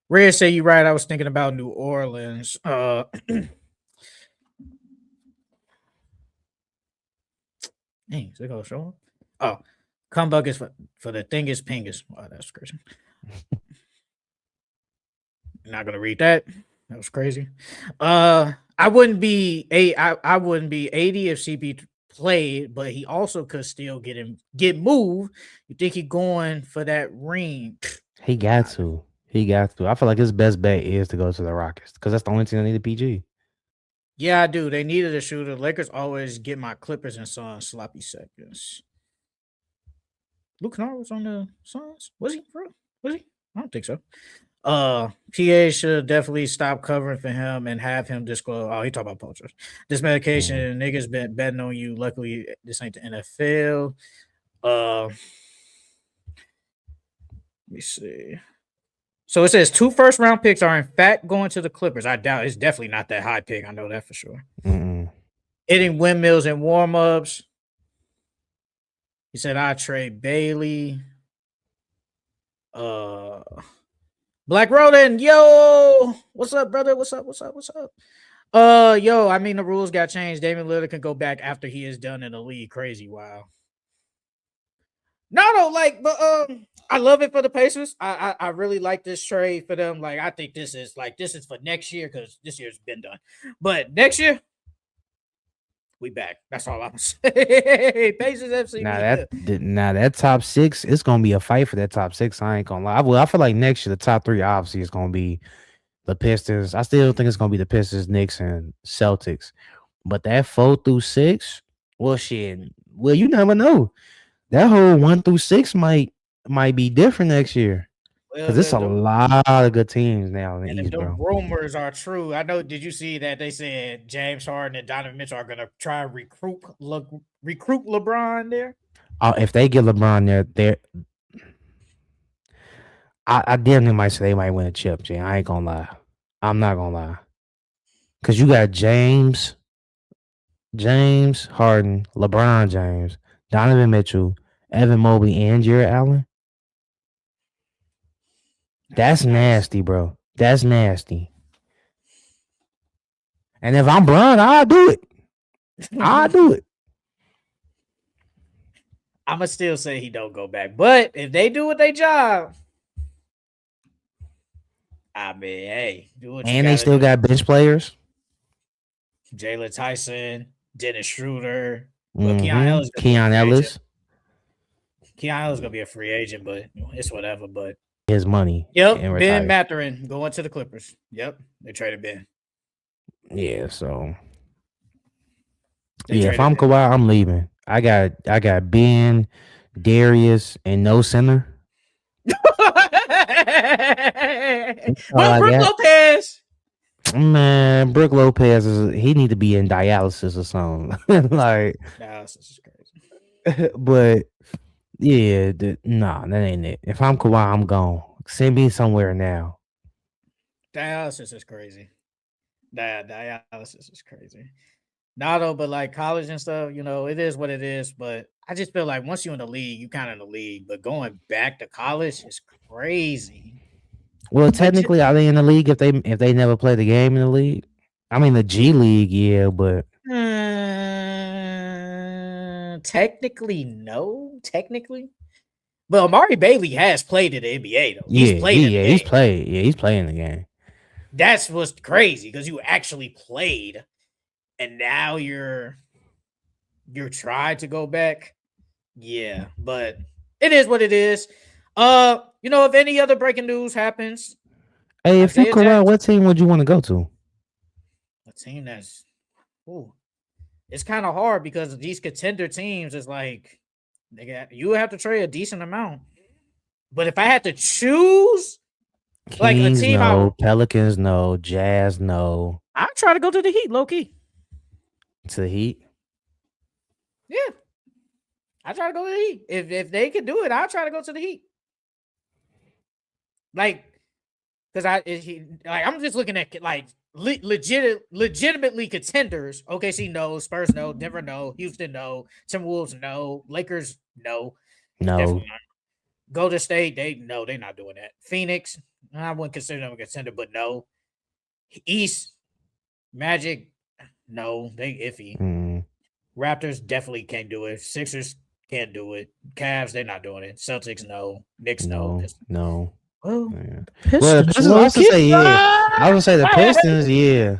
Red say you right. I was thinking about New Orleans. Dang, is it gonna show up? Oh, come buckets for the Thingus Pingus. Wow, that's crazy. Not gonna read that. That was crazy. I wouldn't be 80 if CP played, but he also could still get moved. You think he going for that ring? He got to. I feel like his best bet is to go to the Rockets because that's the only team that need a PG. Yeah, I do. They needed a shooter. Lakers always get my Clippers and Suns sloppy seconds. Luke Kennard was on the Suns. Was he, bro? Was he? I don't think so. PA should definitely stop covering for him and have him disclose. Oh, he talk about poachers. This medication, niggas been betting on you. Luckily, this ain't the NFL. Let me see. So it says 2 first-round picks are in fact going to the Clippers. I doubt it's definitely not that high pick. I know that for sure. Hitting windmills and warm-ups. He said I trade Bailey. Black Roden, yo, what's up, brother? What's up? Yo, I mean the rules got changed. Damian Lillard can go back after he is done in the league. Crazy, wow. No, but I love it for the Pacers. I really like this trade for them. Like, I think this is for next year because this year's been done. But next year, we back. That's all I'm gonna say. Pacers FC. Now that top 6, it's gonna be a fight for that top 6. I ain't gonna lie. I feel like next year the top 3 obviously is gonna be the Pistons. I still think it's gonna be the Pistons, Knicks, and Celtics. But that 4 through 6, well, shit. Well, you never know. That whole 1 through 6 might be different next year. Because it's a lot of good teams now in the East, bro. Rumors are true. I know. Did you see that they said James Harden and Donovan Mitchell are gonna try and recruit LeBron there? If they get LeBron there, I damn near might say they might win a chip, Jay. I ain't gonna lie. I'm not gonna lie. Because you got James Harden, LeBron James, Donovan Mitchell, Evan Mobley, and Jared Allen. That's nasty, bro. That's nasty. And if I'm Bron, I'll do it. I'm gonna still say he don't go back. But if they do what they job, I mean, hey, do what you and they still got bench players. Jalen Tyson, Dennis Schroeder, Keon Ellis. Keon Ellis gonna be a free agent, but it's whatever. But his money. Yep, Ben Mathurin going to the Clippers. Yep, they traded Ben. Yeah, so if I'm Kawhi, I'm leaving. I got Ben, Darius, and no center. Well, Brook Lopez. Man, Brook Lopez he need to be in dialysis or something. Like dialysis is crazy. But yeah, that ain't it. If I'm Kawhi, I'm gone. Send me somewhere now. Dialysis is crazy. Dialysis is crazy. Not though, but like college and stuff, it is what it is. But I just feel like once you're in the league, you kind of in the league. But going back to college is crazy. Well, technically, are they in the league if they never play the game in the league? I mean, the G League, yeah, but technically, no. Technically, but Amari Bailey has played in the NBA though. He's playing the game. That's what's crazy because you actually played, and now you're you try to go back. Yeah, but it is what it is. If any other breaking news happens, Hey, if you Isaiah could, Jackson, what team would you want to go to? a team that's, it's kind of hard because these contender teams is like you have to trade a decent amount. But if I had to choose, like a Kings, team, no. Pelicans, no. Jazz, no. I try to go to the Heat, low key. To the Heat? Yeah, I try to go to the Heat. If they can do it, I'll try to go to the Heat. Like, because I'm just looking at like legitimately contenders. OKC no, Spurs no, Denver no, Houston no, Timberwolves no, Lakers no, No. definitely not. Golden State, they're not doing that. Phoenix, I wouldn't consider them a contender, but no. East, Magic, no, they iffy. Mm. Raptors definitely can't do it. Sixers can't do it. Cavs, they're not doing it. Celtics, no. Knicks, no. No. Well, Yeah. Pistons, Well, the Pistons, I was gonna say, yeah. I was gonna say the Pistons, yeah.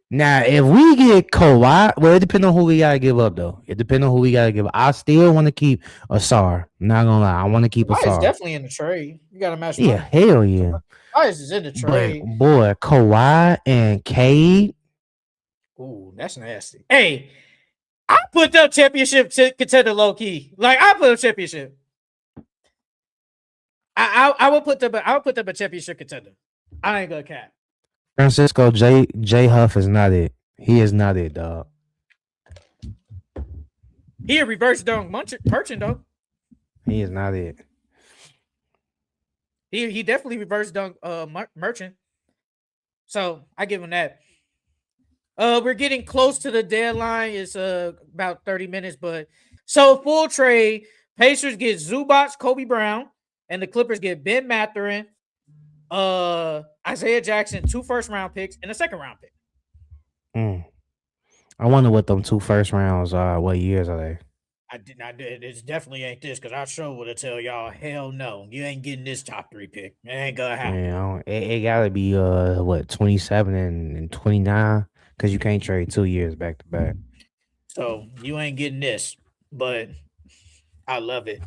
Now, if we get Kawhi, well, it depends on who we gotta give up, though. It depends on who we gotta give up. I still want to keep Asar. I'm not gonna lie, I want to keep Kawhi is Asar. definitely in the trade. You gotta match. Yeah, hell yeah. Kawhi is in the trade. But boy, Kawhi and Cade. Ooh, that's nasty. Hey, I put them championship contender low key. Like I put them championship. I will put them. I will put them a championship contender. I ain't gonna cap. Francisco J Huff is not it. He is not it, dog. He a reverse dunk merchant though. He is not it. He definitely reverse dunk merchant. So I give him that. We're getting close to the deadline. It's about 30 minutes, but so full trade. Pacers get Zubac, Kobe Brown, and the Clippers get Ben Mathurin, Isaiah Jackson, 2 first-round picks, and a second-round pick. I wonder what them 2 first rounds are. What years are they? I did not. It definitely ain't this because I sure would have tell y'all, hell no, you ain't getting this top 3 pick. It ain't gonna happen. Yeah, it gotta be 27 and 29 because you can't trade 2 years back to back. So you ain't getting this, but I love it.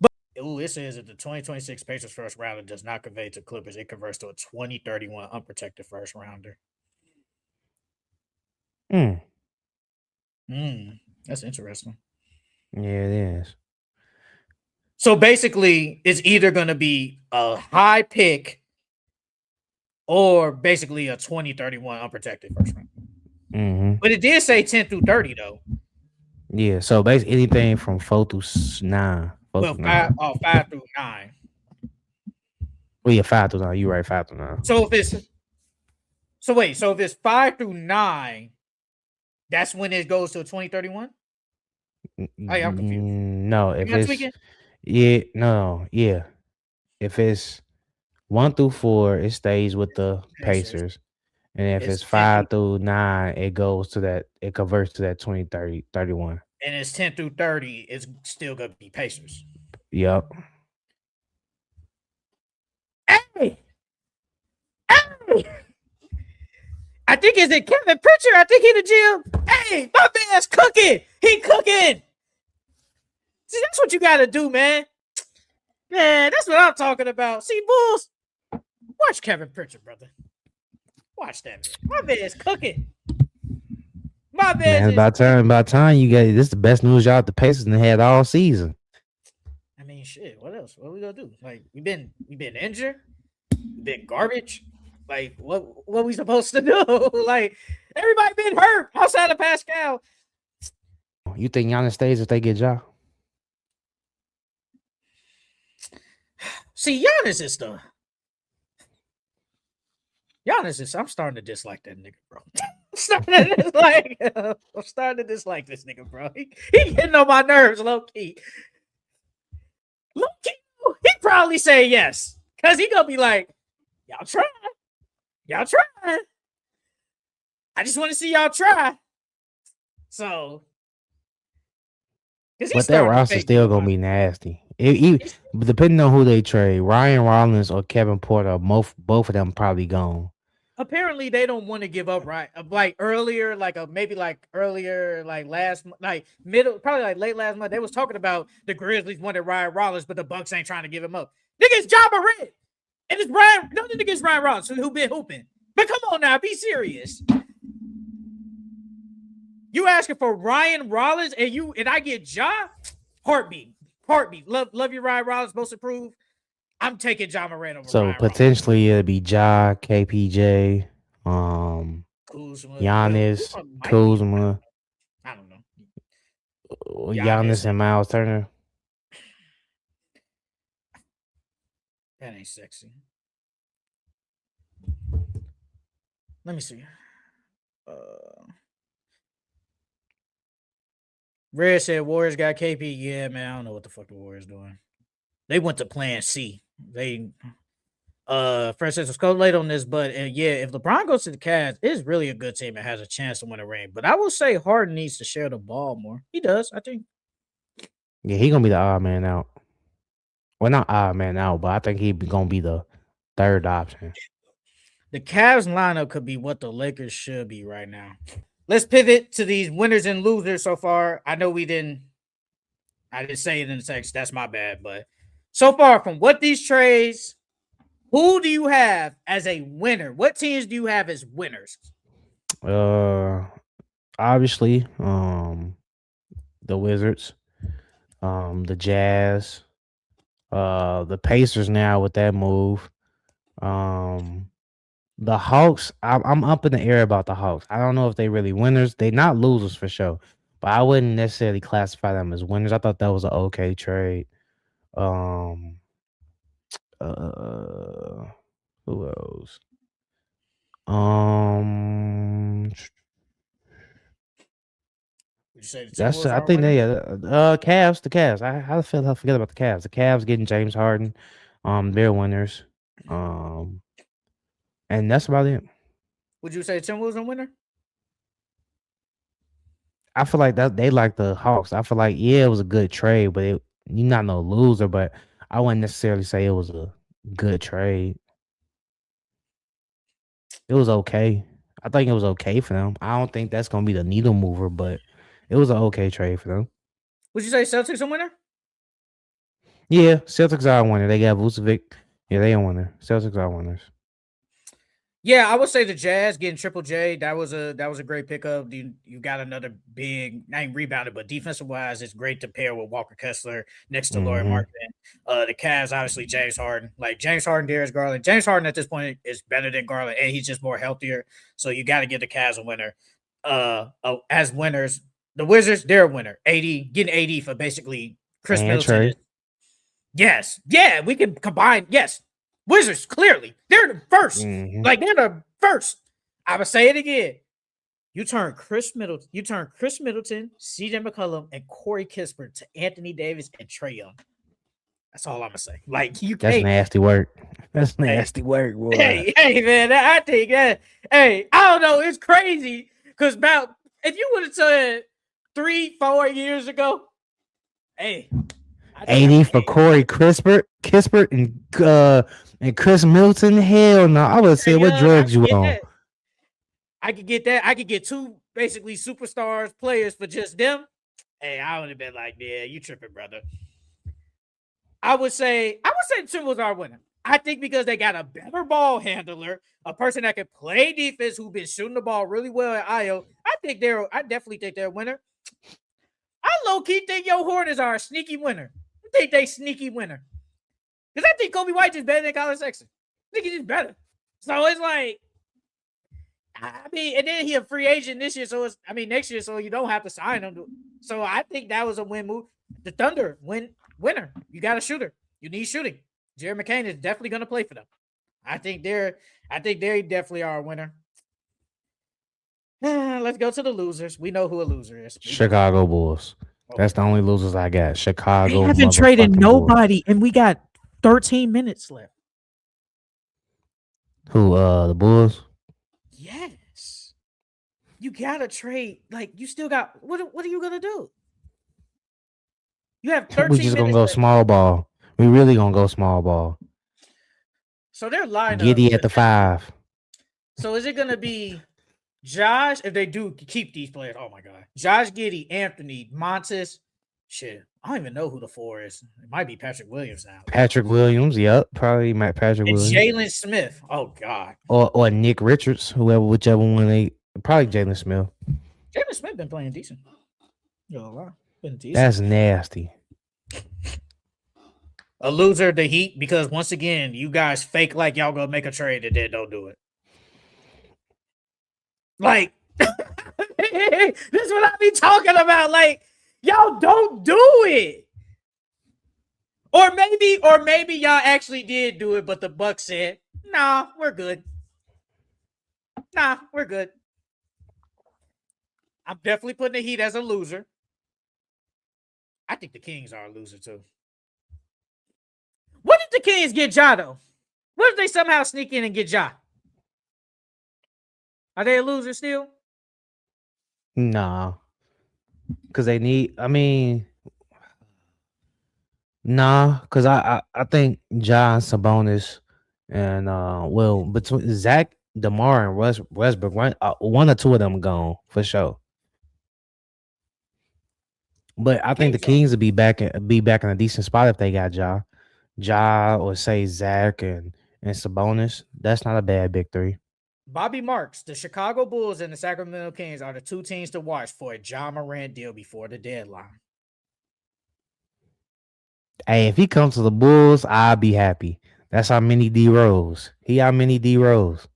But it says that the 2026 Pacers first rounder does not convey to Clippers. It converts to a 2031 unprotected first rounder. That's interesting. Yeah, it is. So basically, it's either going to be a high pick or basically a 2031 unprotected first round. But it did say 10 through 30, though. Yeah, so basically anything from 4 through 9. 5 through 9. Well, yeah, 5 through 9. You're right, 5 through 9. So if it's 5 through 9, that's when it goes to 2031? I'm confused. No, if it's if it's 1 through 4, it stays with the Pacers, and if it's 5 through 9, it goes to that. It converts to that 2031. And it's 10 through 30. It's still gonna be Pacers. Yep. Hey. I think it's Kevin Pritchard. I think he the GM. Hey, my man's cooking. He cooking. See, that's what you got to do, man. Man, that's what I'm talking about. See, Bulls, watch Kevin Pritchard, brother. Watch that, man. My man's cooking. My man. By time you get this, is the best news y'all the Pacers had all season. I mean, shit. What else? What are we gonna do? Like, we been injured. We've been garbage. Like, what we supposed to do? Like, everybody been hurt outside of Pascal. You think Giannis stays if they get Ja? See, Giannis is I'm starting to dislike that nigga, bro. I'm starting to dislike this nigga, bro. He getting on my nerves, low key. Low key, he probably say yes. Cause he gonna be like, y'all try. I just want to see y'all try. So, but that roster still gonna be nasty. Depending on who they trade, Ryan Rollins or Kevin Porter, both of them probably gone. apparently they don't want to give up right like earlier maybe like earlier like like middle probably like late last month they was talking about the Grizzlies wanted Ryan Rollins but the Bucks ain't trying to give him up. Niggas Ja Morant and it's Ryan nothing against Ryan Rollins who been hooping, but come on now, be serious. You asking for Ryan Rollins and I get Ja? Heartbeat love your Ryan Rollins most improved. I'm taking Ja Morant over So Ryan potentially it'd be Ja, KPJ, Rollins. Kuzma. Giannis, Might be. Kuzma, I don't know. Giannis and Miles Turner. That ain't sexy. Let me see. Red said Warriors got KP. Yeah, man, I don't know what the fuck the Warriors doing. They went to Plan C. They Francis was cold late on this, but yeah, if LeBron goes to the Cavs, it's really a good team and has a chance to win a ring. But I will say Harden needs to share the ball more. He does, I think. Yeah, he gonna be the odd man out. Well, not odd man out, but I think he gonna be the third option. The Cavs lineup could be what the Lakers should be right now. Let's pivot to these winners and losers so far. I know I didn't say it in the text. That's my bad. But so far from what these trades, who do you have as a winner? What teams do you have as winners? Obviously, the Wizards, the Jazz, the Pacers now with that move. The Hawks, I'm up in the air about the Hawks. I don't know if they really winners. They not losers for sure, but I wouldn't necessarily classify them as winners. I thought that was an okay trade. Who else? Would you say the That's Timberwolves I are think winning? Cavs, the Cavs. I feel I forget about the Cavs. The Cavs getting James Harden. They're winners. And that's about it. Would you say the Timberwolves are winner? I feel like that they like the Hawks. I feel like it was a good trade, but you're not no loser. But I wouldn't necessarily say it was a good trade. It was okay. I think it was okay for them. I don't think that's gonna be the needle mover, but it was an okay trade for them. Would you say Celtics are winner? Yeah, Celtics are a winner. They got Vucevic. Yeah, they a winner. Celtics are winners. Yeah, I would say the Jazz getting Triple J. That was a great pickup. You got another big, not even rebounded, but defensive wise, it's great to pair with Walker Kessler next to Lauri Markkanen. The Cavs, obviously James Harden, like James Harden, Darius Garland. James Harden at this point is better than Garland, and he's just more healthier. So you got to give the Cavs a winner. As winners, the Wizards, they're a winner. Getting 80 for basically Chris Middleton. Yes, yeah, we can combine. Yes, Wizards, clearly. They're the first. Like, they're the first. I would say it again. You turn Chris Middleton, CJ McCollum, and Corey Kispert to Anthony Davis and Trae Young. That's all I'm gonna say. Like, you That's can't. nasty work. That's nasty work, boy. Hey, man, I think that. Hey, I don't know. It's crazy because about if you would have said 3-4 years ago, hey, 80 for Corey Kispert and Chris Middleton. Hell no, I would say what drugs you on. I could get that. I could get two basically superstars players for just them. Hey, I would have been like, yeah, you tripping, brother. I would say the Timberwolves are winning. I think because they got a better ball handler, a person that can play defense who's been shooting the ball really well at IO. I definitely think they're a winner. I low-key think your Hornets are a sneaky winner. I think they sneaky winner. Because I think Kobe White is better than Colin Sexton. I think he's just better. So it's like, I mean, and then he a free agent this year, next year, so you don't have to sign him. So I think that was a win move. The Thunder winner. You got a shooter. You need shooting. Jerry McCain is definitely going to play for them. I think they definitely are a winner. Let's go to the losers. We know who a loser is. Chicago Bulls. Okay. That's the only losers I got. Chicago. They haven't traded nobody, and we got 13 minutes left. Who? The Bulls? Yes. You gotta trade. Like, you still got. What are you gonna do? You have 13 minutes. We just gonna go small ball. We really gonna go small ball. So they're lined Giddy at the 5. So is it gonna be Josh if they do keep these players? Oh my god, Josh Giddey, Anthony, Montes. Shit, I don't even know who the 4 is. It might be Patrick Williams now. Patrick Williams, yep, probably Patrick And Williams, Jalen Smith. Oh god, or Nick Richards, whichever one they probably Jalen Smith. Jalen Smith been playing decent. Been decent. That's nasty. A loser, the Heat, because once again, you guys fake like y'all gonna make a trade and then don't do it. Like, this is what I be talking about. Like, y'all don't do it. Or maybe y'all actually did do it, but the Bucks said, nah, we're good. Nah, we're good. I'm definitely putting the Heat as a loser. I think the Kings are a loser too. What if the Kings get Ja though? What if they somehow sneak in and get Ja? Are they a loser still? Nah, because they need. I mean, nah, because I think John Sabonis and between Zach, DeMar, and Westbrook, one or two of them gone for sure. But I think the Kings will be back in a decent spot if they got Ja, or say Zach and Sabonis. That's not a bad big three. Bobby Marks, the Chicago Bulls and the Sacramento Kings are the 2 teams to watch for a Ja Morant deal before the deadline. Hey, if he comes to the Bulls, I'll be happy. That's how many D Rose. How many D Rose.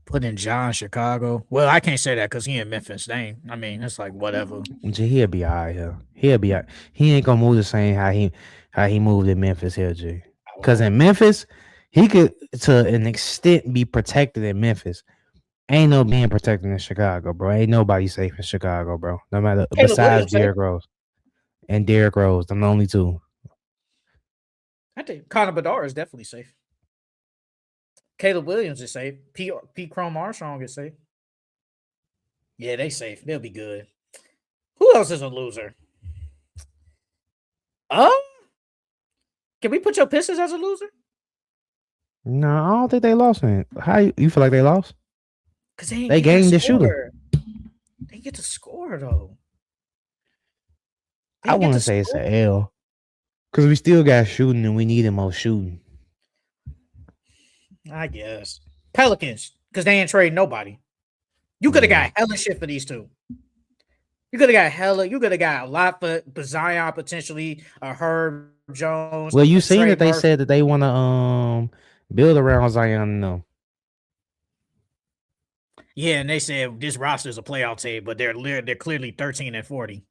Putting Ja in Chicago. Well, I can't say that because he in Memphis. I mean, it's like whatever. He'll be all right here. He'll be all right. He ain't gonna move the same how he moved in Memphis here, G. Because in Memphis, he could to an extent be protected in Memphis. Ain't no being protected in Chicago, bro. Ain't nobody safe in Chicago, bro. No matter besides Derrick Rose. And Derrick Rose, I'm the only two. I think Connor Bedard is definitely safe. Caleb Williams is safe. P. Chrome Armstrong is safe. Yeah, they safe. They'll be good. Who else is a loser? Can we put your Pistons as a loser? No, I don't think they lost it. How you feel like they lost? Because they gained the shooter. They get to score though. I want to say it's an L. Because we still got shooting and we need more shooting. I guess. Pelicans, because they ain't trade nobody. You could have got hella shit for these two. You could have got a lot for Zion potentially, a Herb Jones. Well, you seen that they said that they want to build around Zion now. Yeah, and they said this roster is a playoff team, but they're clearly 13-40.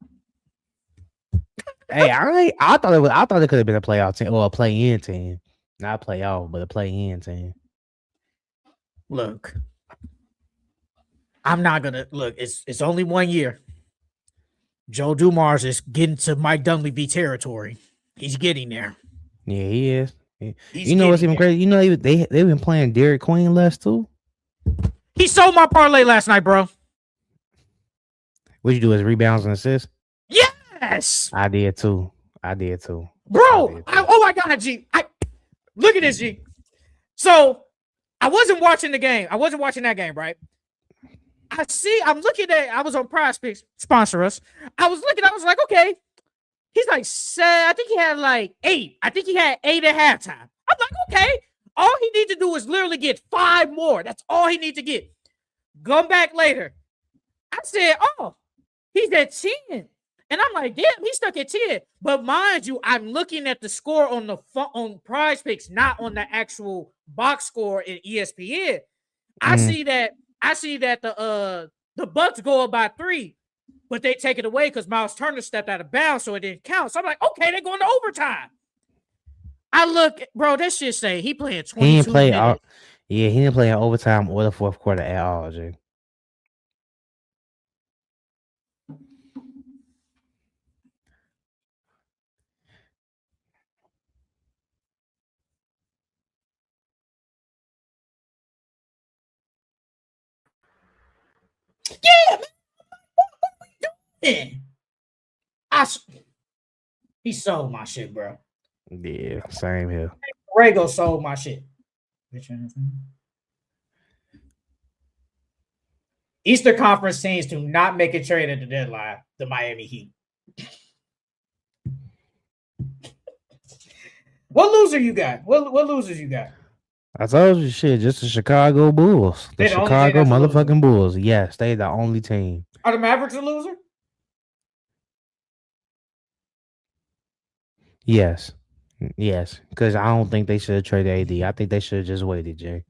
Hey, I thought it could have been a playoff team or a play-in team. Not playoff, but a play-in team. Look, I'm not gonna look. It's only 1 year. Joe Dumars is getting to Mike Dunleavy territory. He's getting there. Yeah, he is. You know what's even crazy? You know they've been playing Derek Queen less too. He sold my parlay last night, bro. What you do is rebounds and assists? Yes, I did too. Bro. Oh my God, G. Look at this, G. So I wasn't watching the game. I wasn't watching that game, right? I'm looking at. I was on Prospects, sponsor us. I was like, okay. He's like, I think he had like 8. I think he had 8 at halftime. I'm like, okay. All he needs to do is literally get 5 more. That's all he needs to get. Come back later. I said, oh, he's at 10. And I'm like, damn, he's stuck at 10. But mind you, I'm looking at the score on Prize Picks, not on the actual box score in ESPN. I see that the Bucks go up by 3, but they take it away because Miles Turner stepped out of bounds, so it didn't count. So I'm like, okay, they're going to overtime. I look, bro, that shit say he playing 22 He didn't play minutes. he didn't play in overtime or the fourth quarter at all, Jay. Yeah, man. What are we doing? He sold my shit, bro. Yeah, same here. Rego sold my shit. Eastern Conference teams to not make a trade at the deadline, the Miami Heat. What loser you got? What losers you got? I told you shit, just the Chicago Bulls. The They the only team Chicago that's a loser. motherfucking Bulls. Yes, they the only team. Are the Mavericks a loser? Yes. Yes. Because I don't think they should have traded AD. I think they should have just waited, Jay.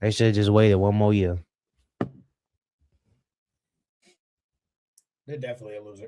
They should have just waited one more year. They're definitely a loser.